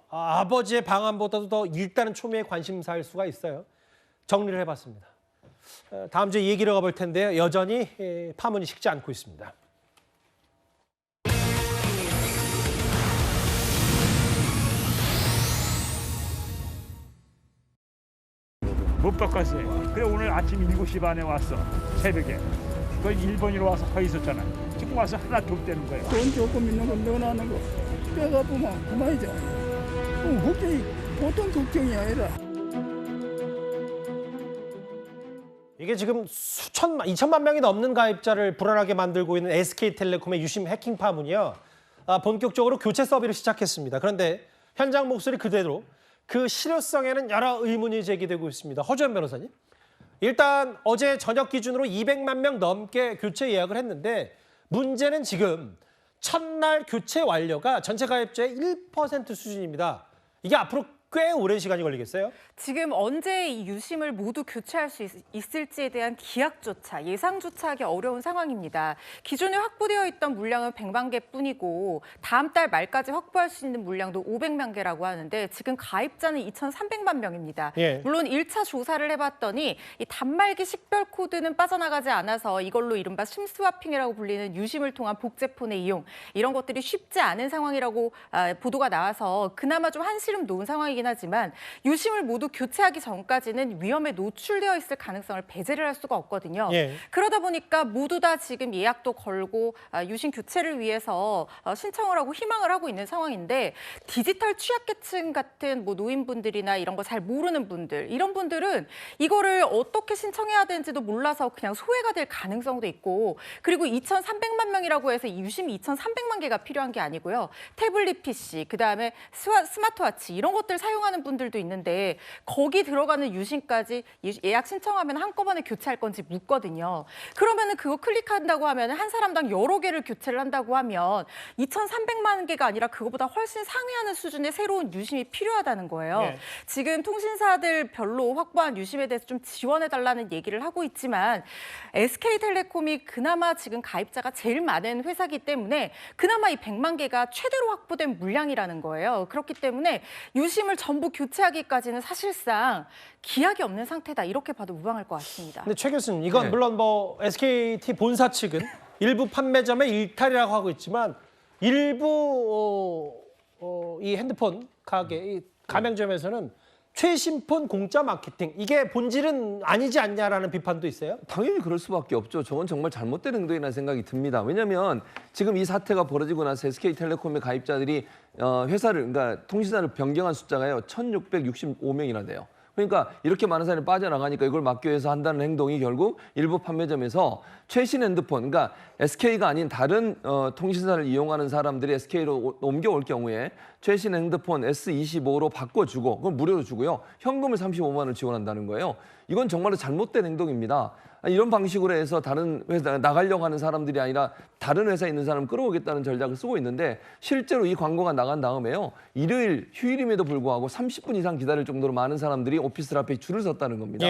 아버지의 방한보다도 더 일단은 초미의 관심사일 수가 있어요. 정리를 해봤습니다. 다음 주에 얘기를 가볼 텐데요. 여전히 파문이 식지 않고 있습니다. 못 바꿨어요. 그래 오늘 아침 7시 반에 왔어. 새벽에. 그 일본으로 와서 서 있었잖아. 지금 와서 하나 줬다는 거야. 돈 조금 있는 건 넣어놨는 거. 뼈가 아프면 그만이죠. 걱정이 보통 걱정이 아니라. 이게 지금 2천만 명이 넘는 가입자를 불안하게 만들고 있는 SK텔레콤의 유심 해킹 파문이요. 본격적으로 교체 서비를 시작했습니다. 그런데 현장 목소리 그대로 그 실효성에는 여러 의문이 제기되고 있습니다. 허주연 변호사님. 일단 어제 저녁 기준으로 200만 명 넘게 교체 예약을 했는데 문제는 지금 첫날 교체 완료가 전체 가입자의 1% 수준입니다. 이게 앞으로 꽤 오랜 시간이 걸리겠어요? 지금 언제 이 유심을 모두 교체할 수 있을지에 대한 기약조차 예상조차 하기 어려운 상황입니다. 기존에 확보되어 있던 물량은 100만 개뿐이고 다음 달 말까지 확보할 수 있는 물량도 500만 개라고 하는데 지금 가입자는 2,300만 명입니다. 물론 1차 조사를 해봤더니 이 단말기 식별 코드는 빠져나가지 않아서 이걸로 이른바 심스와핑이라고 불리는 유심을 통한 복제폰의 이용 이런 것들이 쉽지 않은 상황이라고 보도가 나와서 그나마 좀 한시름 놓은 상황이긴 하지만 유심을 모두 교체하기 전까지는 위험에 노출되어 있을 가능성을 배제를 할 수가 없거든요. 그러다 보니까 모두 다 지금 예약도 걸고 유심 교체를 위해서 신청을 하고 희망을 하고 있는 상황인데 디지털 취약계층 같은 노인분들이나 이런 거 잘 모르는 분들 이런 분들은 이거를 어떻게 신청해야 되는지도 몰라서 그냥 소외가 될 가능성도 있고 그리고 2,300만 명이라고 해서 유심이 2,300만 개가 필요한 게 아니고요. 태블릿 PC, 그다음에 스마트워치 이런 것들 사용하는 분들도 있는데 거기 들어가는 유심까지 예약 신청하면 한꺼번에 교체할 건지 묻거든요. 그러면은 그거 클릭한다고 하면 한 사람당 여러 개를 교체를 한다고 하면 2,300만 개가 아니라 그거보다 훨씬 상회하는 수준의 새로운 유심이 필요하다는 거예요. 지금 통신사들 별로 확보한 유심에 대해서 좀 지원해달라는 얘기를 하고 있지만 SK텔레콤이 그나마 지금 가입자가 제일 많은 회사이기 때문에 그나마 이 100만 개가 최대로 확보된 물량이라는 거예요. 그렇기 때문에 유심을 전부 교체하기까지는 사실상 기약이 없는 상태다. 이렇게 봐도 무방할 것 같습니다. 근데 최 교수님, 이건 물론 SKT 본사 측은 일부 판매점의 일탈이라고 하고 있지만 일부 이 핸드폰 가게, 이 가맹점에서는 최신폰 공짜 마케팅, 이게 본질은 아니지 않냐라는 비판도 있어요? 당연히 그럴 수밖에 없죠. 저건 정말 잘못된 행동이라는 생각이 듭니다. 왜냐하면 지금 이 사태가 벌어지고 나서 SK텔레콤의 가입자들이 그러니까 통신사를 변경한 숫자가요 1,665명이나 돼요. 그러니까 이렇게 많은 사람이 빠져나가니까 이걸 막기 위해서 한다는 행동이 결국 일부 판매점에서 최신 핸드폰, 그러니까 SK가 아닌 다른 통신사를 이용하는 사람들이 SK로 옮겨올 경우에 최신 핸드폰 S25로 바꿔주고 그건 무료로 주고요. 현금을 35만 원을 지원한다는 거예요. 이건 정말로 잘못된 행동입니다. 이런 방식으로 해서 다른 회사 나가려고 하는 사람들이 아니라 다른 회사에 있는 사람을 끌어오겠다는 전략을 쓰고 있는데 실제로 이 광고가 나간 다음에요. 일요일 휴일임에도 불구하고 30분 이상 기다릴 정도로 많은 사람들이 오피스텔 앞에 줄을 섰다는 겁니다.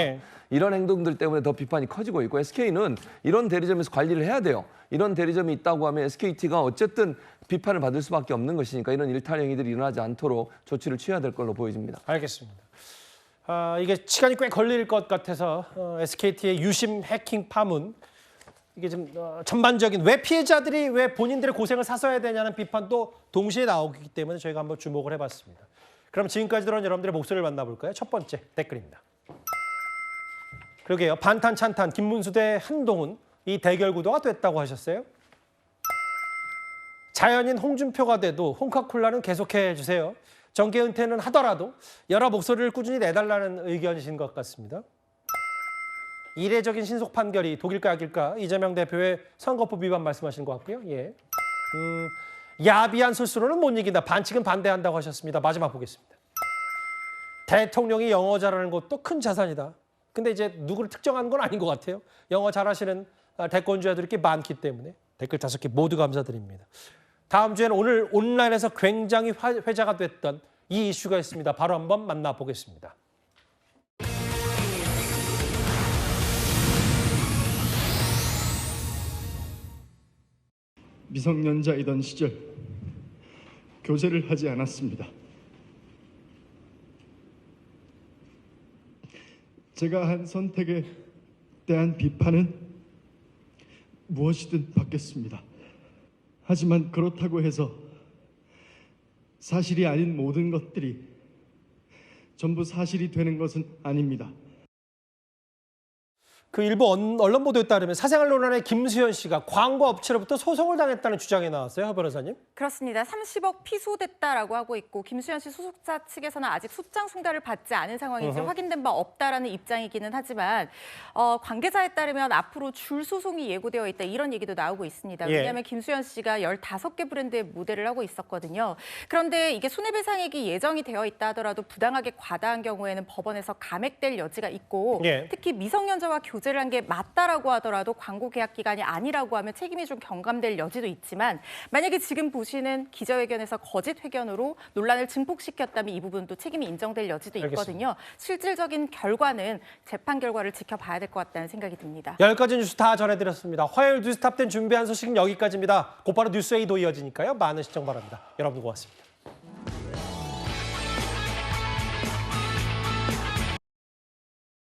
이런 행동들 때문에 더 비판이 커지고 있고 SK는 이런 대리점에서 관리를 해야 돼요. 이런 대리점이 있다고 하면 SKT가 어쨌든 비판을 받을 수밖에 없는 것이니까 이런 일탈 행위들이 일어나지 않도록 조치를 취해야 될 걸로 보여집니다. 알겠습니다. 이게 시간이 꽤 걸릴 것 같아서 SKT의 유심 해킹 파문 이게 좀 전반적인 왜 피해자들이 왜 본인들의 고생을 사서야 되냐는 비판도 동시에 나오기 때문에 저희가 한번 주목을 해봤습니다. 그럼 지금까지 들어온 여러분들의 목소리를 만나볼까요? 첫 번째 댓글입니다. 그러게요. 반탄 찬탄 김문수 대 한동훈 이 대결 구도가 됐다고 하셨어요. 자연인 홍준표가 돼도 홍카콜라는 계속해 주세요. 정계 은퇴는 하더라도 여러 목소리를 꾸준히 내달라는 의견이신 것 같습니다. 이례적인 신속 판결이 독일까 약일까 이재명 대표의 선거법 위반 말씀하시는 것 같고요. 예. 야비한 술수로는 못 이긴다. 반칙은 반대한다고 하셨습니다. 마지막 보겠습니다. 대통령이 영어 잘하는 것도 큰 자산이다. 근데 이제 누구를 특정하는 건 아닌 것 같아요. 영어 잘하시는 대권주자들이 꽤 많기 때문에 댓글 5개 모두 감사드립니다. 다음 주에는 오늘 온라인에서 굉장히 회자가 됐던 이 이슈가 있습니다. 바로 한번 만나보겠습니다. 미성년자이던 시절 교제를 하지 않았습니다. 제가 한 선택에 대한 비판은 무엇이든 받겠습니다. 하지만 그렇다고 해서 사실이 아닌 모든 것들이 전부 사실이 되는 것은 아닙니다. 그 일부 언론 보도에 따르면 사생활 논란의 김수현 씨가 광고 업체로부터 소송을 당했다는 주장이 나왔어요, 하 변호사님? 그렇습니다. 30억 피소됐다라고 하고 있고 김수현 씨 소속사 측에서는 아직 소장 송달을 받지 않은 상황인지 확인된 바 없다라는 입장이기는 하지만 관계자에 따르면 앞으로 줄 소송이 예고되어 있다 이런 얘기도 나오고 있습니다. 왜냐하면 김수현 씨가 15개 브랜드의 모델을 하고 있었거든요. 그런데 이게 손해배상액이 예정이 되어 있다 하더라도 부당하게 과다한 경우에는 법원에서 감액될 여지가 있고 특히 미성년자와 교제를 한 게 맞다라고 하더라도 광고 계약 기간이 아니라고 하면 책임이 좀 경감될 여지도 있지만 만약에 지금 보시는 기자회견에서 거짓 회견으로 논란을 증폭시켰다면 이 부분도 책임이 인정될 여지도 있거든요. 알겠습니다. 실질적인 결과는 재판 결과를 지켜봐야 될 것 같다는 생각이 듭니다. 10가지 뉴스 다 전해드렸습니다. 화요일 뉴스탑10 준비한 소식은 여기까지입니다. 곧바로 뉴스에이도 이어지니까요. 많은 시청 바랍니다. 여러분 고맙습니다.